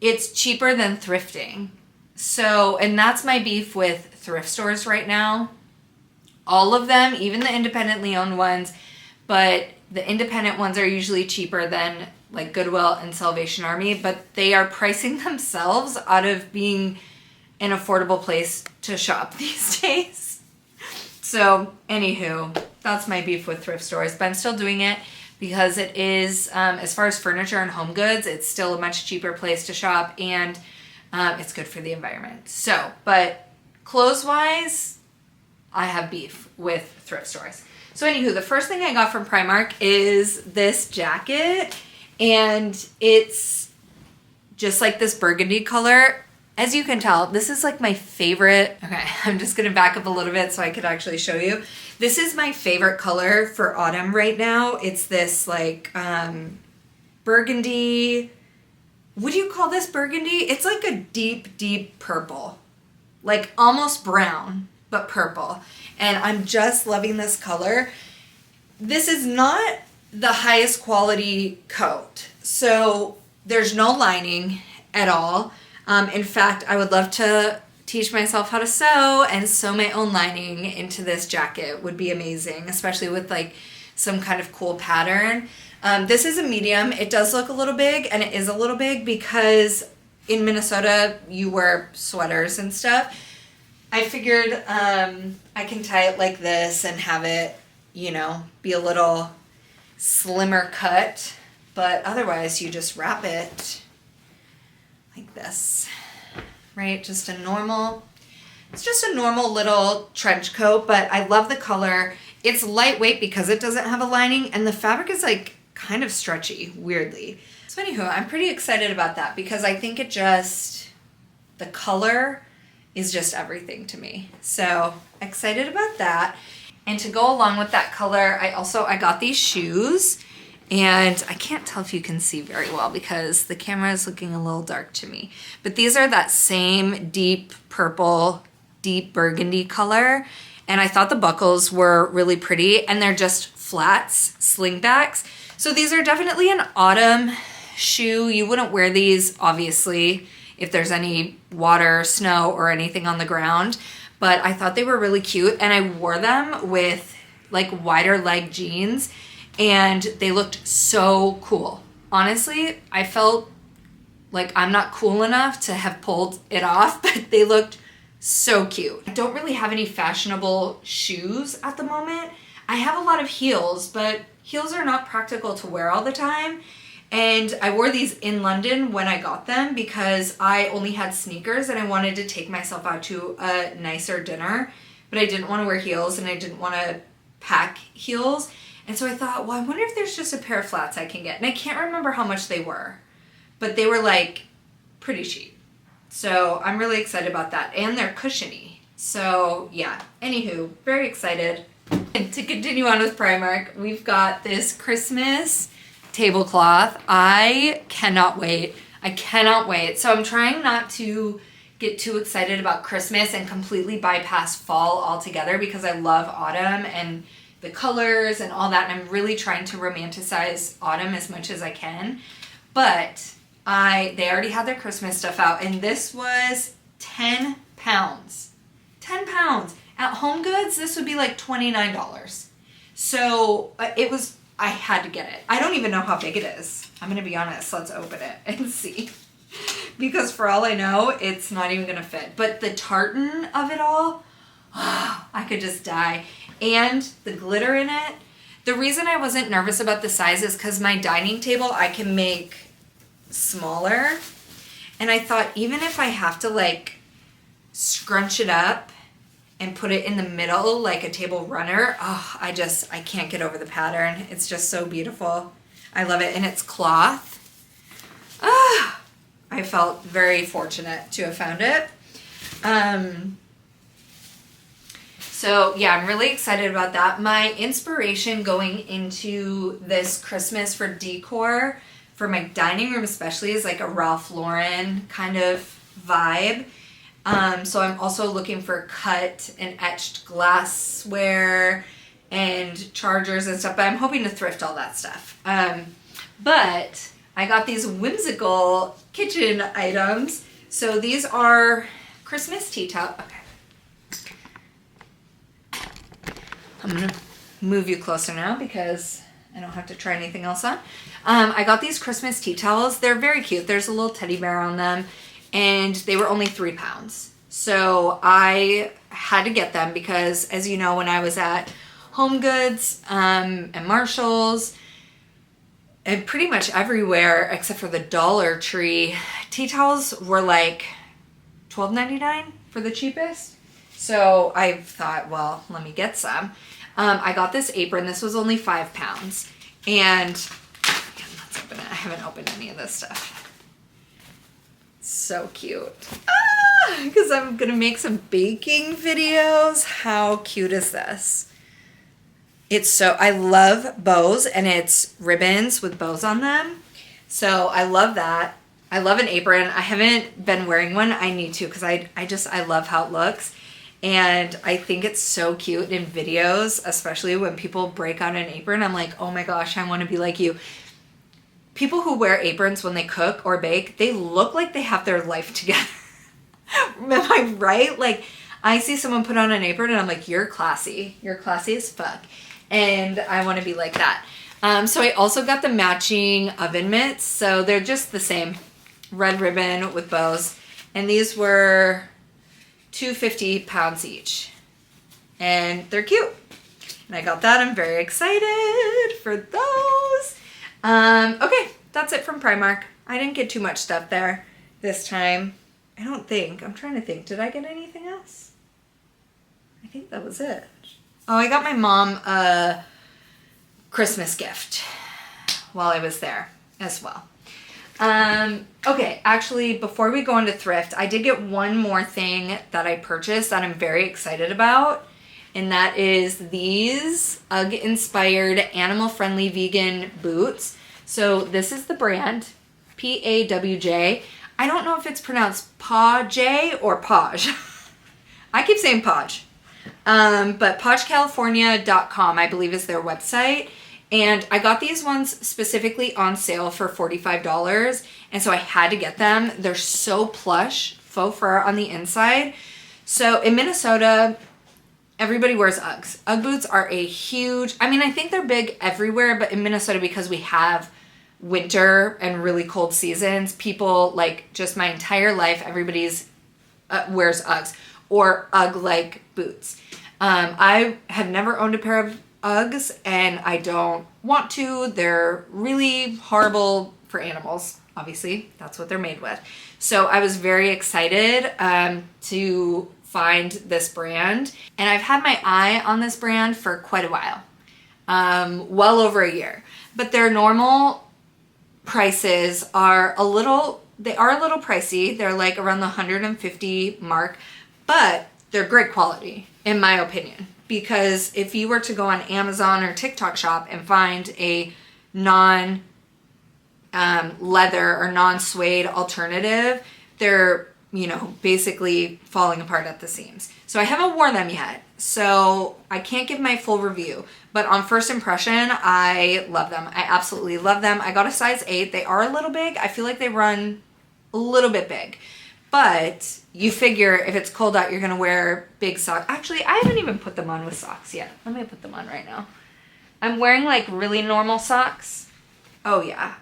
it's cheaper than thrifting. So, and that's my beef with thrift stores right now. All of them, even the independently owned ones, but the independent ones are usually cheaper than like Goodwill and Salvation Army, but they are pricing themselves out of being an affordable place to shop these days. So anywho, that's my beef with thrift stores, but I'm still doing it because it is, as far as furniture and home goods, it's still a much cheaper place to shop, and it's good for the environment. So, but clothes-wise, I have beef with thrift stores. So anywho, the first thing I got from Primark is this jacket, and it's just like this burgundy color. As you can tell, this is like my favorite. Okay, I'm just gonna back up a little bit so I could actually show you. This is my favorite color for autumn right now. It's this like burgundy. What do you call this burgundy? It's like a deep, deep purple, like almost brown, but purple. And I'm just loving this color. This is not the highest quality coat, so there's no lining at all. In fact, I would love to teach myself how to sew and sew my own lining into this jacket. Would be amazing, especially with like some kind of cool pattern. This is a medium. It does look a little big, and it is a little big because in Minnesota you wear sweaters and stuff. I figured I can tie it like this and have it, you know, be a little slimmer cut, but otherwise you just wrap it like this, right? It's just a normal little trench coat, but I love the color. It's lightweight because it doesn't have a lining, and the fabric is like kind of stretchy, weirdly. So anywho, I'm pretty excited about that because I think the color is just everything to me. So excited about that. And to go along with that color, I got these shoes, and I can't tell if you can see very well because the camera is looking a little dark to me, but these are that same deep purple, deep burgundy color. And I thought the buckles were really pretty, and they're just flats, slingbacks. So these are definitely an autumn shoe. You wouldn't wear these, obviously, if there's any water, snow, or anything on the ground. but I thought they were really cute, and I wore them with like wider leg jeans, and they looked so cool. Honestly, I felt like I'm not cool enough to have pulled it off, but they looked so cute. I don't really have any fashionable shoes at the moment. I have a lot of heels, but heels are not practical to wear all the time. And I wore these in London when I got them because I only had sneakers and I wanted to take myself out to a nicer dinner, but I didn't want to wear heels and I didn't want to pack heels. And so I thought, well, I wonder if there's just a pair of flats I can get. And I can't remember how much they were, but they were like pretty cheap. So I'm really excited about that. And they're cushiony. So yeah, anywho, very excited. And to continue on with Primark, we've got this Christmas tablecloth. I cannot wait. I cannot wait. So I'm trying not to get too excited about Christmas and completely bypass fall altogether because I love autumn and the colors and all that. And I'm really trying to romanticize autumn as much as I can. But they already had their Christmas stuff out, and this was 10 pounds. 10 pounds. At Home Goods, this would be like $29. So I had to get it. I don't even know how big it is. I'm going to be honest. Let's open it and see. Because for all I know, it's not even going to fit. But the tartan of it all, I could just die. And the glitter in it. The reason I wasn't nervous about the size is because my dining table I can make smaller, and I thought even if I have to like scrunch it up and put it in the middle like a table runner, I can't get over the pattern. It's just so beautiful. I love it, and it's cloth. I felt very fortunate to have found it. So yeah, I'm really excited about that. My inspiration going into this Christmas for decor for my dining room especially is like a Ralph Lauren kind of vibe. So I'm also looking for cut and etched glassware and chargers and stuff, but I'm hoping to thrift all that stuff. But I got these whimsical kitchen items. So these are Christmas tea towel. Okay. I'm gonna move you closer now because I don't have to try anything else on. I got these Christmas tea towels. They're very cute. There's a little teddy bear on them, and they were only 3 pounds. So I had to get them because, as you know, when I was at Home Goods and Marshall's and pretty much everywhere except for the Dollar Tree, tea towels were like $12.99 for the cheapest. So I thought, well, let me get some. I got this apron. This was only 5 pounds. And again, let's open it. I haven't opened any of this stuff. So cute. Because I'm going to make some baking videos. How cute is this? I love bows, and it's ribbons with bows on them. So I love that. I love an apron. I haven't been wearing one. I need to because I love how it looks. And I think it's so cute in videos, especially when people break out an apron. I'm like, oh my gosh, I want to be like you. People who wear aprons when they cook or bake, they look like they have their life together. Am I right? Like, I see someone put on an apron and I'm like, you're classy. You're classy as fuck. And I want to be like that. So I also got the matching oven mitts. So they're just the same. Red ribbon with bows. And these were $2.50 pounds each. And they're cute. And I got that. I'm very excited for those. Okay, that's it from Primark. I didn't get too much stuff there this time. I don't think. I'm trying to think. Did I get anything else? I think that was it. Oh, I got my mom a Christmas gift while I was there as well. Okay, actually, before we go into thrift, I did get one more thing that I purchased that I'm very excited about, and that is these UGG-inspired, animal-friendly vegan boots. So this is the brand, PAWJ. I don't know if it's pronounced PAJ or Paj. I keep saying Paj. But PajCalifornia.com, I believe, is their website. And I got these ones specifically on sale for $45. And so I had to get them. They're so plush, faux fur on the inside. So in Minnesota, everybody wears Uggs. Ugg boots are a huge, I mean, I think they're big everywhere, but in Minnesota, because we have winter and really cold seasons, people, like, just my entire life, everybody's wears Uggs or Ugg-like boots. I have never owned a pair of Uggs, and I don't want to. They're really horrible for animals, obviously. That's what they're made with. So I was very excited to find this brand, and I've had my eye on this brand for quite a while, well over a year. But their normal prices are a little pricey. They're like around the 150 mark, but they're great quality, in my opinion. Because if you were to go on Amazon or TikTok shop and find a non leather or non-suede alternative, they're, you know, basically falling apart at the seams. So I haven't worn them yet, so I can't give my full review. But on first impression, I love them. I absolutely love them. I got a size 8. They are a little big. I feel like they run a little bit big. But you figure if it's cold out, you're going to wear big socks. Actually, I haven't even put them on with socks yet. Let me put them on right now. I'm wearing like really normal socks. Oh, yeah.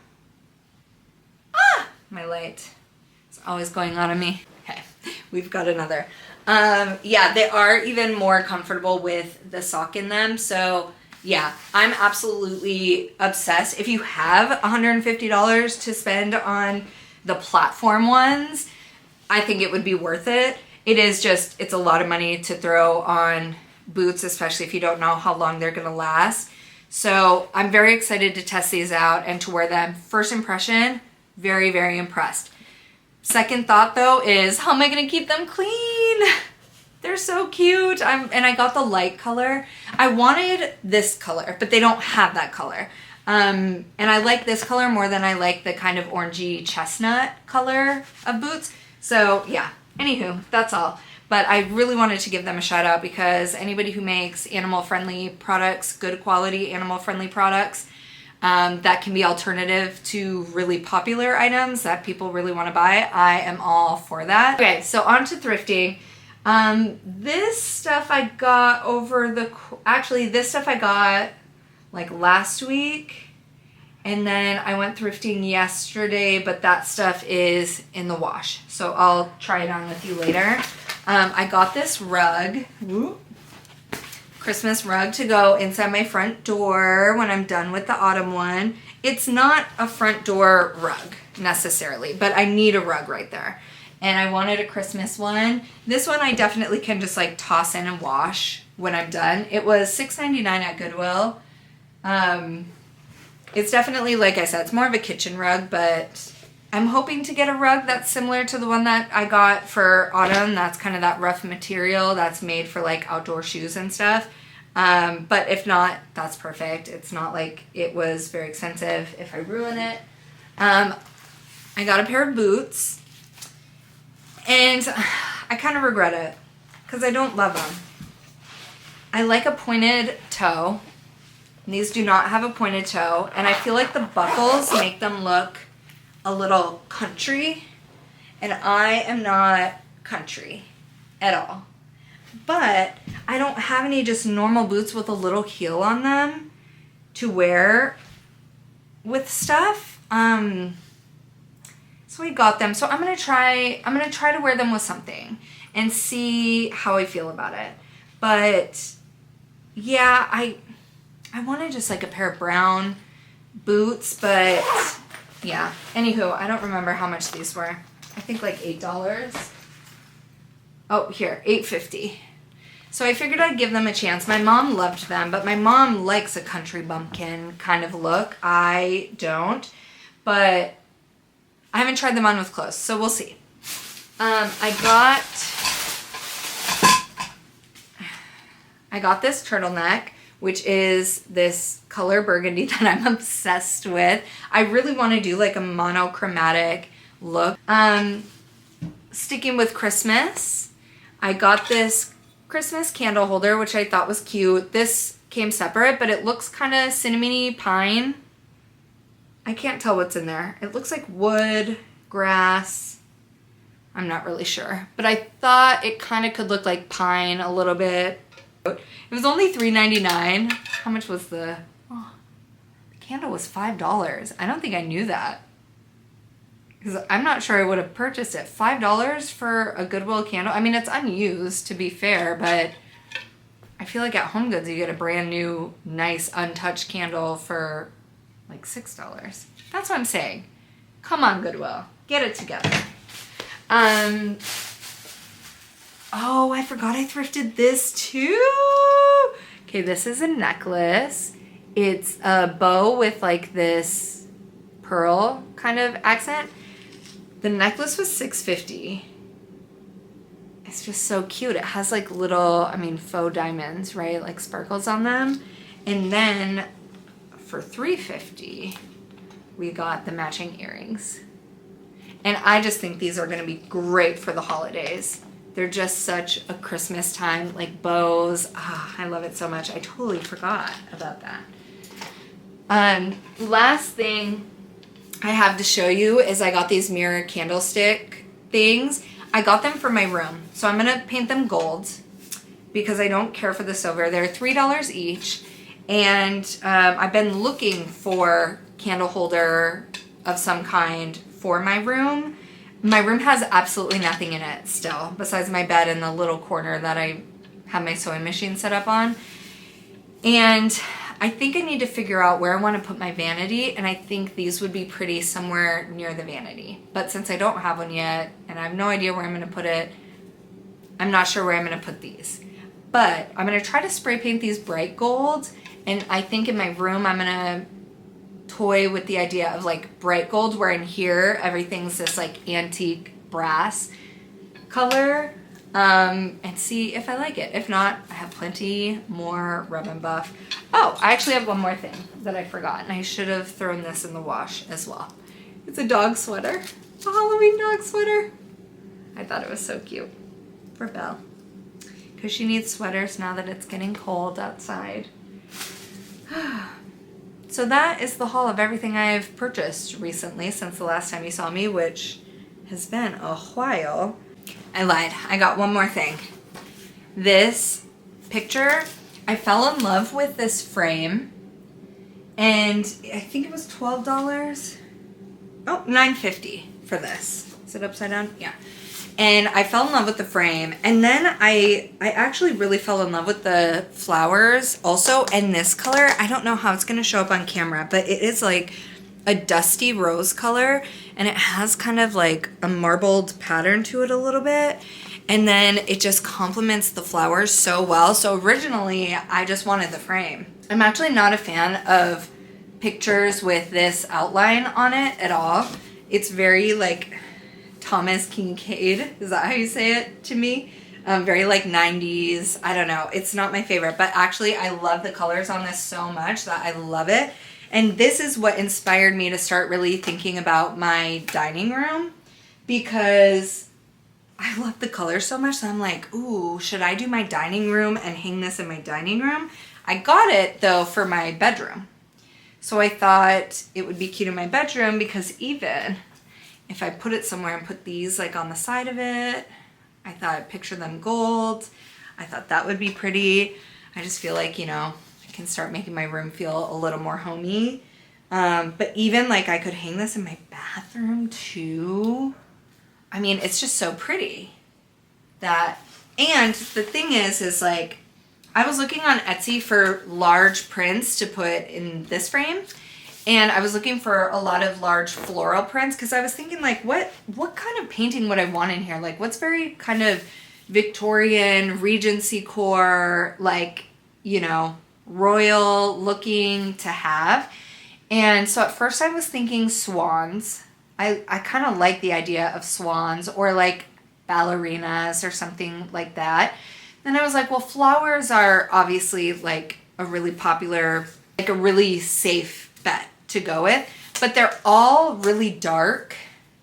Ah! My light is always going on me. Okay, we've got another. Yeah, they are even more comfortable with the sock in them. So yeah, I'm absolutely obsessed. If you have $150 to spend on the platform ones, I think it would be worth it. It is just, it's a lot of money to throw on boots, especially if you don't know how long they're gonna last. So I'm very excited to test these out and to wear them. First impression, very, very impressed. Second thought though is, how am I gonna keep them clean? They're so cute. And I got the light color. I wanted this color, but they don't have that color. And I like this color more than I like the kind of orangey chestnut color of boots. So yeah, anywho, that's all. But I really wanted to give them a shout out because anybody who makes animal-friendly products, good quality animal-friendly products, that can be alternative to really popular items that people really want to buy, I am all for that. Okay, so on to thrifting. This stuff I got this stuff I got like last week. And then I went thrifting yesterday, but that stuff is in the wash. So I'll try it on with you later. I got this rug, Christmas rug, to go inside my front door when I'm done with the autumn one. It's not a front door rug necessarily, but I need a rug right there. And I wanted a Christmas one. This one I definitely can just like toss in and wash when I'm done. It was $6.99 at Goodwill. It's definitely, like I said, it's more of a kitchen rug, but I'm hoping to get a rug that's similar to the one that I got for autumn. That's kind of that rough material that's made for like outdoor shoes and stuff. But if not, that's perfect. It's not like it was very expensive if I ruin it. I got a pair of boots, and I kind of regret it because I don't love them. I like a pointed toe. These do not have a pointed toe, and I feel like the buckles make them look a little country, and I am not country at all. But I don't have any just normal boots with a little heel on them to wear with stuff. So I got them. So I'm gonna try to wear them with something and see how I feel about it. But yeah, I wanted just like a pair of brown boots, but yeah. Anywho, I don't remember how much these were. I think like $8. Oh, here, $8.50. So I figured I'd give them a chance. My mom loved them, but my mom likes a country bumpkin kind of look. I don't, but I haven't tried them on with clothes, so we'll see. I got this turtleneck, which is this color burgundy that I'm obsessed with. I really want to do like a monochromatic look. Sticking with Christmas, I got this Christmas candle holder, which I thought was cute. This came separate, but it looks kind of cinnamony pine. I can't tell what's in there. It looks like wood, grass. I'm not really sure. But I thought it kind of could look like pine a little bit. It was only $3.99. How much was the candle was $5. I don't think I knew that. Because I'm not sure I would have purchased it. $5 for a Goodwill candle? I mean, it's unused, to be fair, but I feel like at Home Goods you get a brand new, nice, untouched candle for like $6. That's what I'm saying. Come on, Goodwill. Get it together. Oh, I forgot I thrifted this too. Okay, this is a necklace. It's a bow with like this pearl kind of accent. The necklace was $6.50. It's just so cute. It has like little, I mean, faux diamonds, right? Like sparkles on them. And then for $3.50, we got the matching earrings. And I just think these are going to be great for the holidays. They're just such a Christmas time, like bows. I love it so much. I totally forgot about that. Last thing I have to show you is I got these mirror candlestick things. I got them for my room. So I'm going to paint them gold because I don't care for the silver. They're $3 each. And I've been looking for candle holder of some kind for my room. My room has absolutely nothing in it still, besides my bed and the little corner that I have my sewing machine set up on. And I think I need to figure out where I want to put my vanity, and I think these would be pretty somewhere near the vanity. But since I don't have one yet, and I have no idea where I'm going to put it, I'm not sure where I'm going to put these. But I'm going to try to spray paint these bright gold, and I think in my room I'm going to toy with the idea of like bright gold, where in here everything's this like antique brass color, and see if I like it. If not, I have plenty more Rub and Buff. Oh, I actually have one more thing that I forgot, and I should have thrown this in the wash as well. It's a dog sweater, a Halloween dog sweater. I thought it was so cute for Belle, because she needs sweaters now that it's getting cold outside. So that is the haul of everything I've purchased recently since the last time you saw me, which has been a while. I lied. I got one more thing. This picture, I fell in love with this frame, and I think it was $12. Oh, $9.50 for this. Is it upside down? Yeah. And I fell in love with the frame, and then I actually really fell in love with the flowers also, and this color. I don't know how it's going to show up on camera, but it is like a dusty rose color, and it has kind of like a marbled pattern to it a little bit, and then it just complements the flowers so well. So originally I just wanted the frame. I'm actually not a fan of pictures with this outline on it at all. It's very like Thomas Kincaid, is that how you say it to me? Very like 90s. I don't know. It's not my favorite, but actually I love the colors on this so much that I love it. And this is what inspired me to start really thinking about my dining room, because I love the colors so much that I'm like, ooh, should I do my dining room and hang this in my dining room? I got it though for my bedroom. So I thought it would be cute in my bedroom, because even if I put it somewhere and put these like on the side of it, I thought I'd picture them gold. I thought that would be pretty. I just feel like, you know, I can start making my room feel a little more homey. But even like I could hang this in my bathroom too. I mean, it's just so pretty. That, and the thing is like, I was looking on Etsy for large prints to put in this frame. And I was looking for a lot of large floral prints, because I was thinking like, what kind of painting would I want in here? Like, what's very kind of Victorian, Regency core, like, you know, royal looking to have. And so at first I was thinking swans. I kind of like the idea of swans, or like ballerinas or something like that. Then I was like, well, flowers are obviously like a really popular, like a really safe bet to go with, but they're all really dark.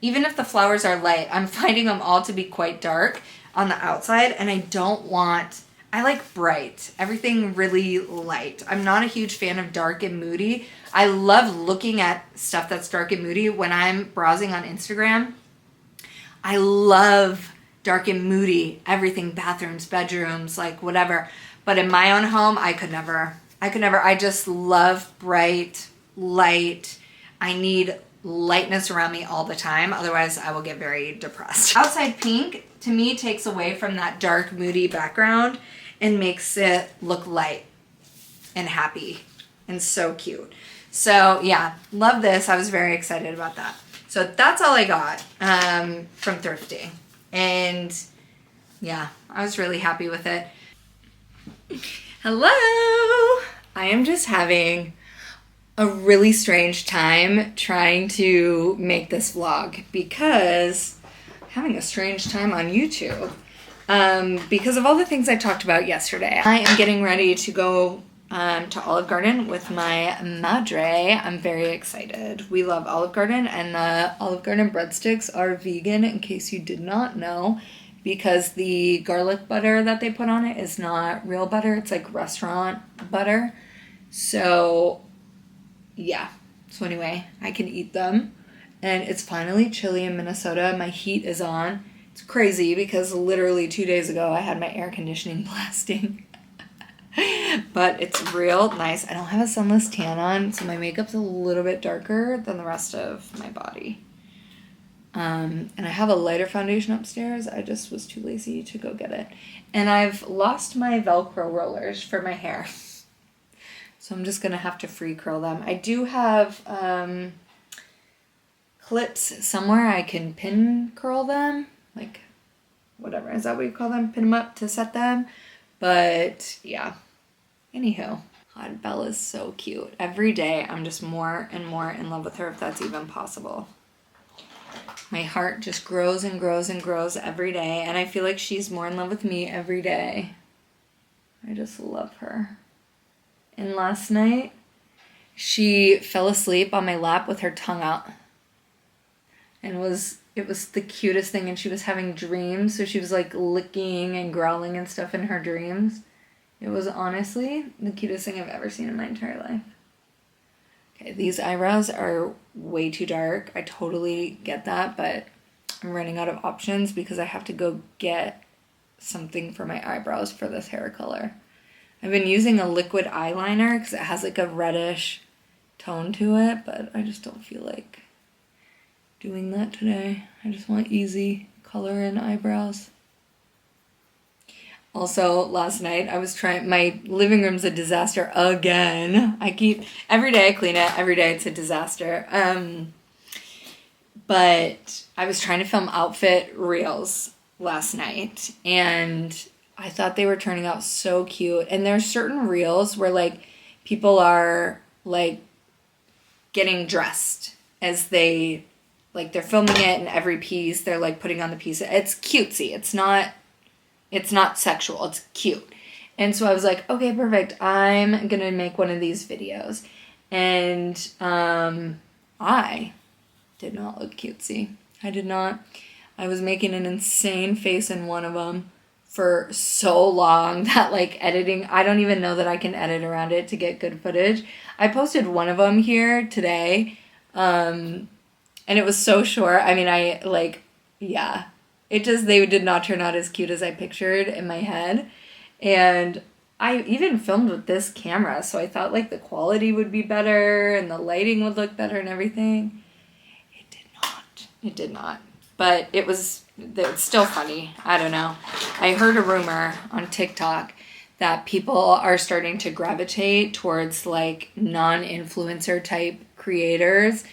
Even if the flowers are light, I'm finding them all to be quite dark on the outside, and I like bright, everything really light. I'm not a huge fan of dark and moody. I love looking at stuff that's dark and moody when I'm browsing on Instagram. I love dark and moody, everything, bathrooms, bedrooms, like whatever. But in my own home, I could never. I just love bright light. I need lightness around me all the time. Otherwise, I will get very depressed. Outside pink, to me, takes away from that dark, moody background and makes it look light and happy and so cute. So yeah, love this. I was very excited about that. So that's all I got from thrifting. And yeah, I was really happy with it. Hello! I am just having a really strange time trying to make this vlog because I'm having a strange time on YouTube because of all the things I talked about yesterday. I am getting ready to go to Olive Garden with my madre. I'm very excited. We love Olive Garden, and the Olive Garden breadsticks are vegan, in case you did not know, because the garlic butter that they put on it is not real butter. It's like restaurant butter. So yeah. So anyway, I can eat them. And it's finally chilly in Minnesota. My heat is on. It's crazy because literally 2 days ago I had my air conditioning blasting. But it's real nice. I don't have a sunless tan on, so my makeup's a little bit darker than the rest of my body. And I have a lighter foundation upstairs. I just was too lazy to go get it. And I've lost my Velcro rollers for my hair. So I'm just going to have to free curl them. I do have clips somewhere I can pin curl them. Like, whatever. Is that what you call them? Pin them up to set them. But, yeah. Anywho. God, Bella's so cute. Every day I'm just more and more in love with her, if that's even possible. My heart just grows and grows and grows every day. And I feel like she's more in love with me every day. I just love her. And last night, she fell asleep on my lap with her tongue out. And it was the cutest thing. And she was having dreams. So she was like licking and growling and stuff in her dreams. It was honestly the cutest thing I've ever seen in my entire life. Okay, these eyebrows are way too dark. I totally get that, but I'm running out of options because I have to go get something for my eyebrows for this hair color. I've been using a liquid eyeliner because it has like a reddish tone to it, but I just don't feel like doing that today. I just want easy color and eyebrows. Also, last night I was my living room's a disaster again. Every day I clean it, every day it's a disaster. But I was trying to film outfit reels last night, and I thought they were turning out so cute. And there's certain reels where like people are like getting dressed as they, like they're filming it, and every piece they're like putting on the piece. It's cutesy. It's not sexual. It's cute. And so I was like, okay, perfect. I'm going to make one of these videos. And I did not look cutesy. I did not. I was making an insane face in one of them for so long that like editing, I don't even know that I can edit around it to get good footage. I posted one of them here today. And it was so short. I mean, yeah. They did not turn out as cute as I pictured in my head. And I even filmed with this camera, so I thought like the quality would be better and the lighting would look better and everything. It did not. It did not. But it's still funny. I don't know. I heard a rumor on TikTok that people are starting to gravitate towards like non-influencer type creators.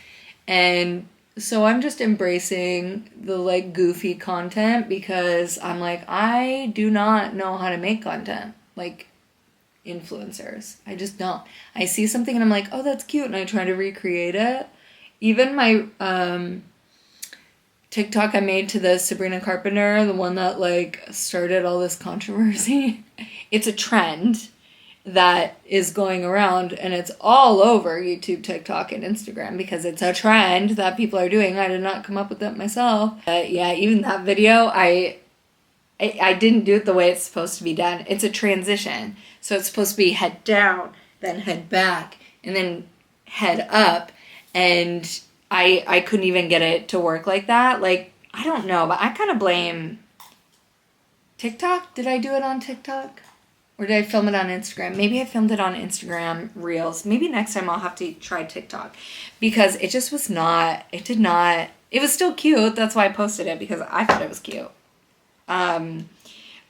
And so I'm just embracing the like goofy content because I'm like, I do not know how to make content like influencers. I just don't. I see something and I'm like, oh, that's cute. And I try to recreate it. Even my TikTok I made to the Sabrina Carpenter, the one that like started all this controversy. It's a trend that is going around, and it's all over YouTube, TikTok, and Instagram because it's a trend that people are doing. I did not come up with that myself. Yeah, even that video, I didn't do it the way it's supposed to be done. It's a transition. So it's supposed to be head down, then head back, and then head up. And I couldn't even get it to work like that. Like, I don't know, but I kind of blame TikTok. Did I do it on TikTok? Or did I film it on Instagram? Maybe I filmed it on Instagram Reels. Maybe next time I'll have to try TikTok. Because it just was not, it did not, it was still cute. That's why I posted it, because I thought it was cute.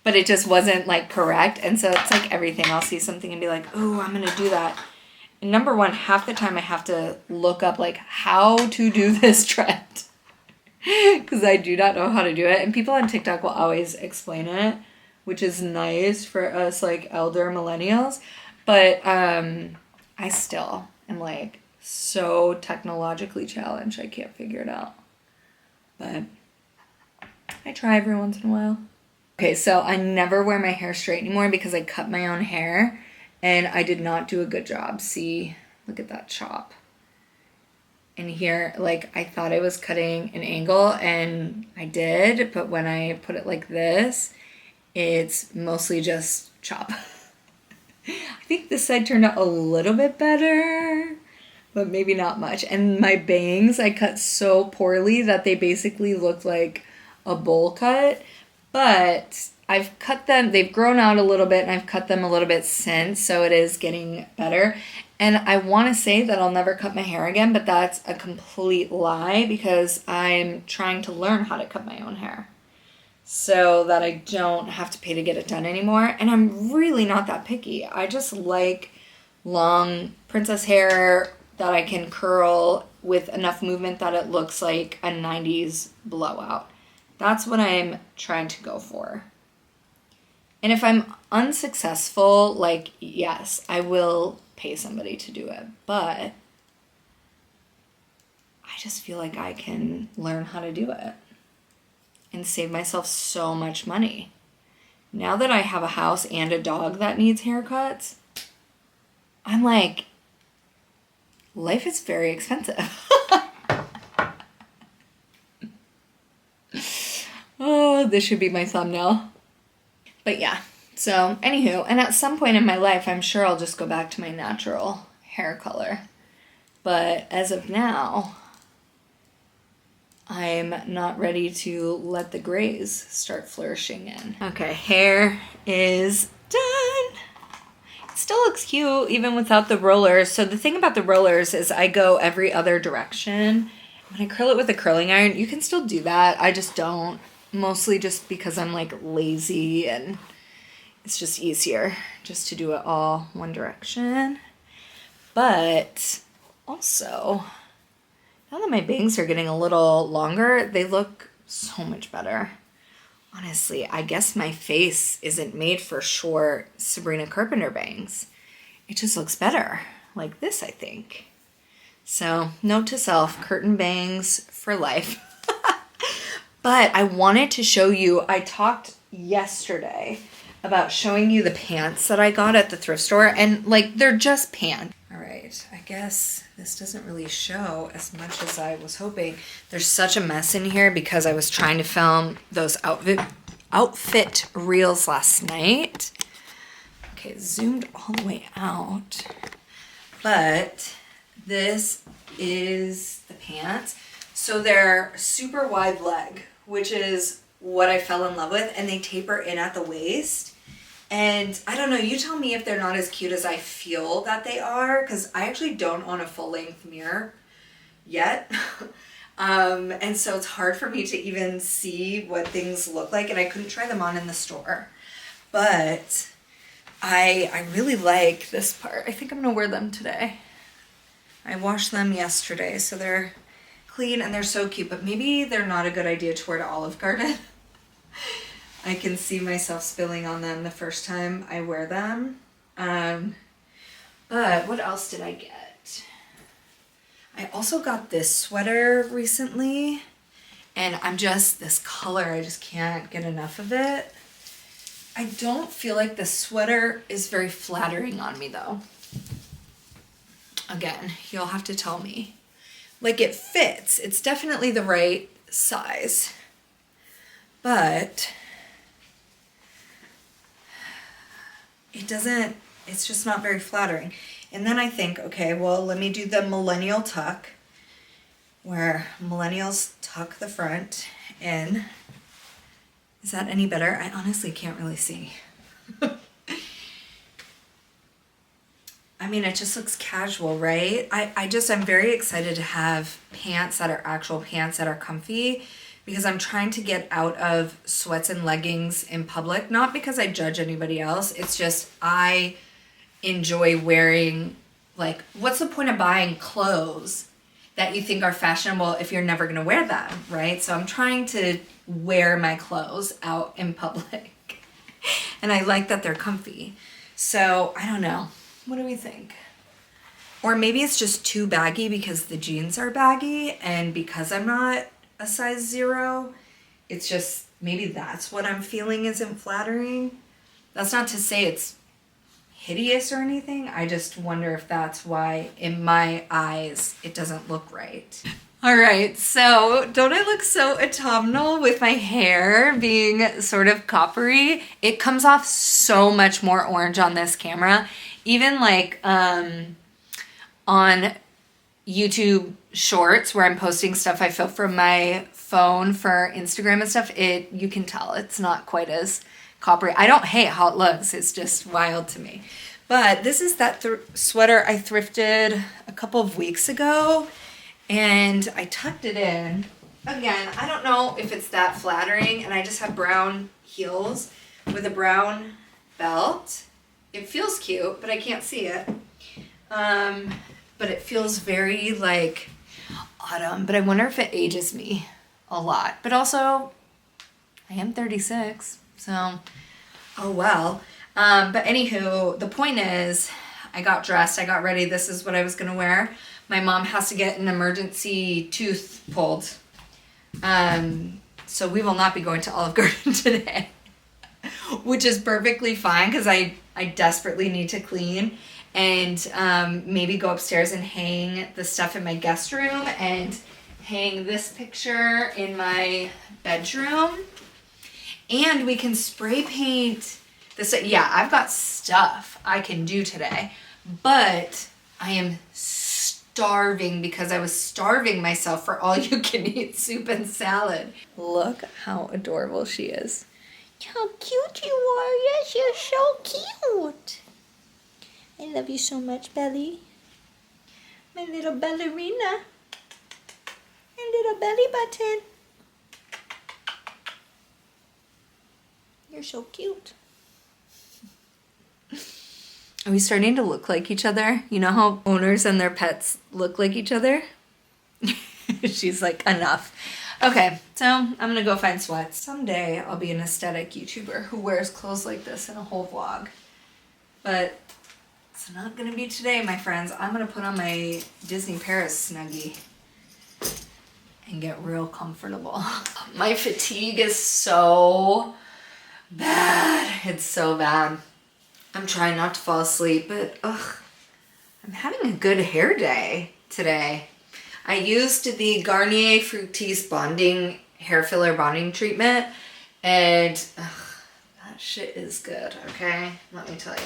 But it just wasn't like correct. And so it's like everything. I'll see something and be like, oh, I'm going to do that. And number one, half the time I have to look up like how to do this trend. Because I do not know how to do it. And people on TikTok will always explain it, which is nice for us like elder millennials. But I still am like so technologically challenged. I can't figure it out. But I try every once in a while. Okay, so I never wear my hair straight anymore because I cut my own hair and I did not do a good job. See, look at that chop. And here, like, I thought I was cutting an angle and I did, but when I put it like this, it's mostly just chop. I think this side turned out a little bit better, but maybe not much. And my bangs, I cut so poorly that they basically looked like a bowl cut. But I've cut them, they've grown out a little bit, and I've cut them a little bit since, so it is getting better. And I want to say that I'll never cut my hair again, but that's a complete lie because I'm trying to learn how to cut my own hair so that I don't have to pay to get it done anymore. And I'm really not that picky. I just like long princess hair that I can curl with enough movement that it looks like a 90s blowout. That's what I'm trying to go for. And if I'm unsuccessful, like, yes, I will pay somebody to do it. But I just feel like I can learn how to do it and save myself so much money. Now that I have a house and a dog that needs haircuts, I'm like, life is very expensive. Oh, this should be my thumbnail. But yeah, so anywho, and at some point in my life, I'm sure I'll just go back to my natural hair color. But as of now, I'm not ready to let the grays start flourishing in. Okay, hair is done. It still looks cute even without the rollers. So the thing about the rollers is I go every other direction. When I curl it with a curling iron, you can still do that. I just don't. Mostly just because I'm like lazy and it's just easier just to do it all one direction. But also, now that my bangs are getting a little longer, they look so much better. Honestly, I guess my face isn't made for short Sabrina Carpenter bangs. It just looks better like this, I think. So, note to self, curtain bangs for life. But I wanted to show you, I talked yesterday about showing you the pants that I got at the thrift store, and like, they're just pants. All right, I guess this doesn't really show as much as I was hoping. There's such a mess in here because I was trying to film those outfit reels last night. Okay, zoomed all the way out. But this is the pants. So they're super wide leg, which is what I fell in love with, and they taper in at the waist. And I don't know, you tell me if they're not as cute as I feel that they are, because I actually don't own a full-length mirror yet. And so it's hard for me to even see what things look like, and I couldn't try them on in the store. But I really like this part. I think I'm gonna wear them today. I washed them yesterday, so they're clean and they're so cute, but maybe they're not a good idea to wear to Olive Garden. I can see myself spilling on them the first time I wear them. But what else did I get? I also got this sweater recently, and this color, I just can't get enough of it. I don't feel like the sweater is very flattering on me though. Again, you'll have to tell me. Like, it fits. It's definitely the right size. But it's just not very flattering. And then I think, okay, well, let me do the millennial tuck, where millennials tuck the front in. Is that any better? I honestly can't really see. I mean, it just looks casual, right? I'm very excited to have pants that are actual pants that are comfy, because I'm trying to get out of sweats and leggings in public. Not because I judge anybody else. It's just I enjoy wearing, like, what's the point of buying clothes that you think are fashionable if you're never gonna wear them, right? So I'm trying to wear my clothes out in public. And I like that they're comfy. So I don't know. What do we think? Or maybe it's just too baggy because the jeans are baggy, and because I'm not a size 0, it's just, maybe that's what I'm feeling isn't flattering. That's not to say it's hideous or anything. I just wonder if that's why in my eyes it doesn't look right. All right, so don't I look so autumnal with my hair being sort of coppery? It comes off so much more orange on this camera. Even like on YouTube Shorts, where I'm posting stuff I filmed from my phone for Instagram and stuff, you can tell it's not quite as coppery. I don't hate how it looks. It's just wild to me. But this is that sweater I thrifted a couple of weeks ago, and I tucked it in. Again, I don't know if it's that flattering, and I just have brown heels with a brown belt. It feels cute, but I can't see it. But it feels very like autumn, but I wonder if it ages me a lot. But also, I am 36, so oh well. But anywho, the point is, I got dressed, I got ready, this is what I was gonna wear. My mom has to get an emergency tooth pulled. So we will not be going to Olive Garden today, which is perfectly fine because I desperately need to clean and maybe go upstairs and hang the stuff in my guest room and hang this picture in my bedroom. And we can spray paint this. Yeah, I've got stuff I can do today, but I am starving because I was starving myself for all you can eat soup and salad. Look how adorable she is. How cute you are. Yes, you're so cute. I love you so much, Belly. My little ballerina. My little belly button. You're so cute. Are we starting to look like each other? You know how owners and their pets look like each other? She's like, enough. Okay, so I'm gonna go find sweats. Someday I'll be an aesthetic YouTuber who wears clothes like this in a whole vlog. But it's not gonna be today, my friends. I'm gonna put on my Disney Paris Snuggie and get real comfortable. My fatigue is so bad. It's so bad. I'm trying not to fall asleep, but I'm having a good hair day today. I used the Garnier Fructis bonding hair filler bonding treatment, and that shit is good, okay? Let me tell you.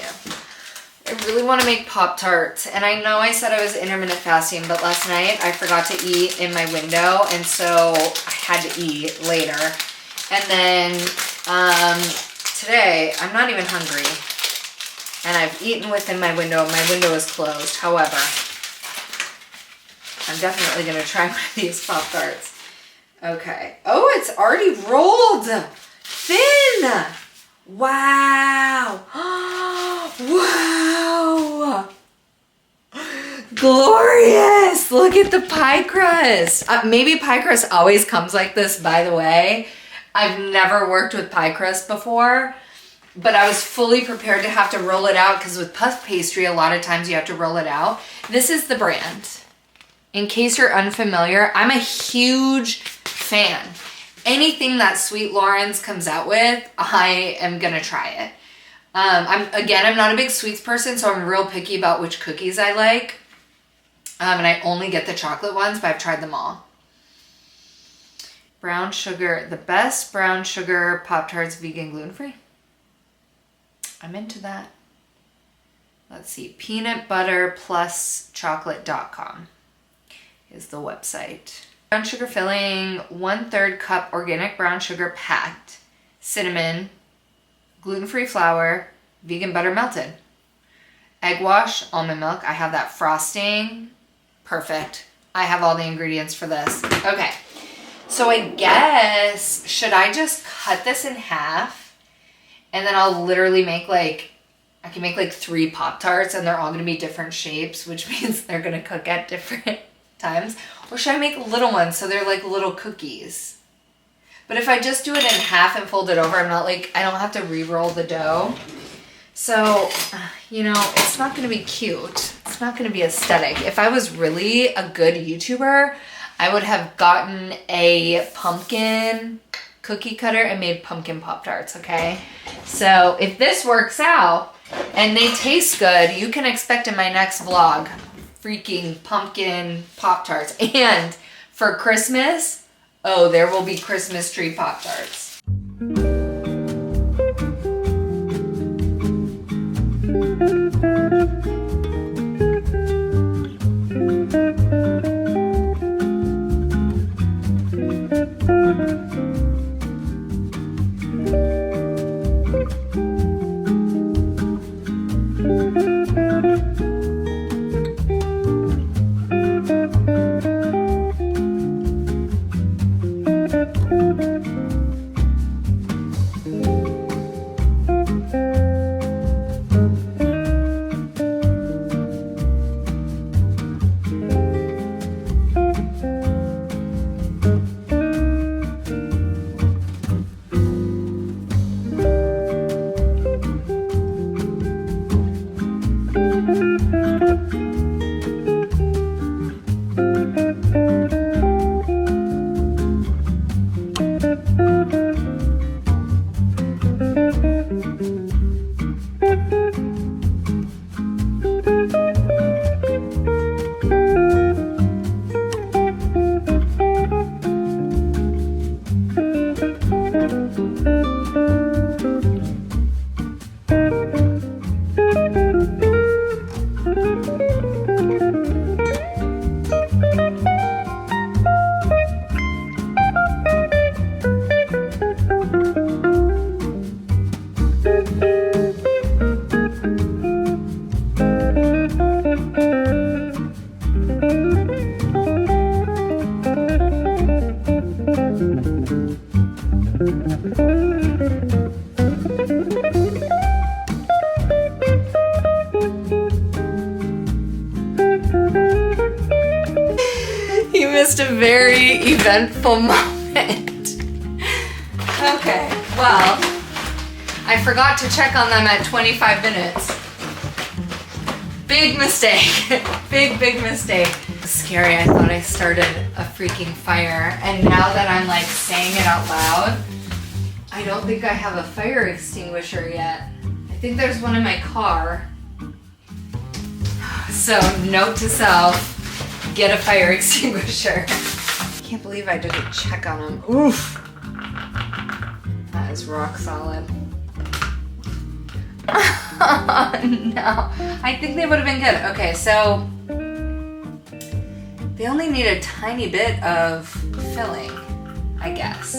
I really want to make Pop-Tarts, and I know I said I was intermittent fasting, but last night I forgot to eat in my window, and so I had to eat later. And then today, I'm not even hungry, and I've eaten within my window. My window is closed. However, I'm definitely going to try one of these Pop-Tarts. Okay. Oh, it's already rolled. Thin. Wow. Wow. Glorious. Look at the pie crust. Maybe pie crust always comes like this, by the way. I've never worked with pie crust before, but I was fully prepared to have to roll it out because with puff pastry, a lot of times you have to roll it out. This is the brand. In case you're unfamiliar, I'm a huge fan. Anything that Sweet Lawrence comes out with, I am gonna try it. I'm not a big sweets person, so I'm real picky about which cookies I like. And I only get the chocolate ones, but I've tried them all. Brown sugar, the best brown sugar Pop-Tarts, vegan, gluten-free. I'm into that. Let's see, peanutbutterpluschocolate.com is the website. Brown sugar filling, 1/3 cup organic brown sugar packed, cinnamon, gluten-free flour, vegan butter melted, egg wash, almond milk. I have that frosting. Perfect. I have all the ingredients for this. Okay. So I guess, should I just cut this in half and then I'll literally make like, I can make like 3 Pop-Tarts and they're all going to be different shapes, which means they're going to cook at different times. Or should I make little ones so they're like little cookies? But if I just do it in half and fold it over, I'm not like, I don't have to re-roll the dough. So, you know, it's not going to be cute. It's not going to be aesthetic. If I was really a good YouTuber, I would have gotten a pumpkin cookie cutter and made pumpkin Pop-Tarts, okay? So if this works out and they taste good, you can expect in my next vlog freaking pumpkin Pop-Tarts. And for Christmas, oh, there will be Christmas tree Pop-Tarts. You missed a very eventful moment. Okay, well, I forgot to check on them at 25 minutes. Big mistake. Big mistake. It was scary. I thought I started a freaking fire. And now that I'm like saying it out loud, I don't think I have a fire extinguisher yet. I think there's one in my car. So note to self, get a fire extinguisher. Can't believe I didn't check on them. Oof. That is rock solid. No, I think they would have been good. Okay, so they only need a tiny bit of filling, I guess.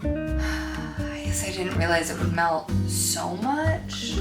I guess I didn't realize it would melt so much.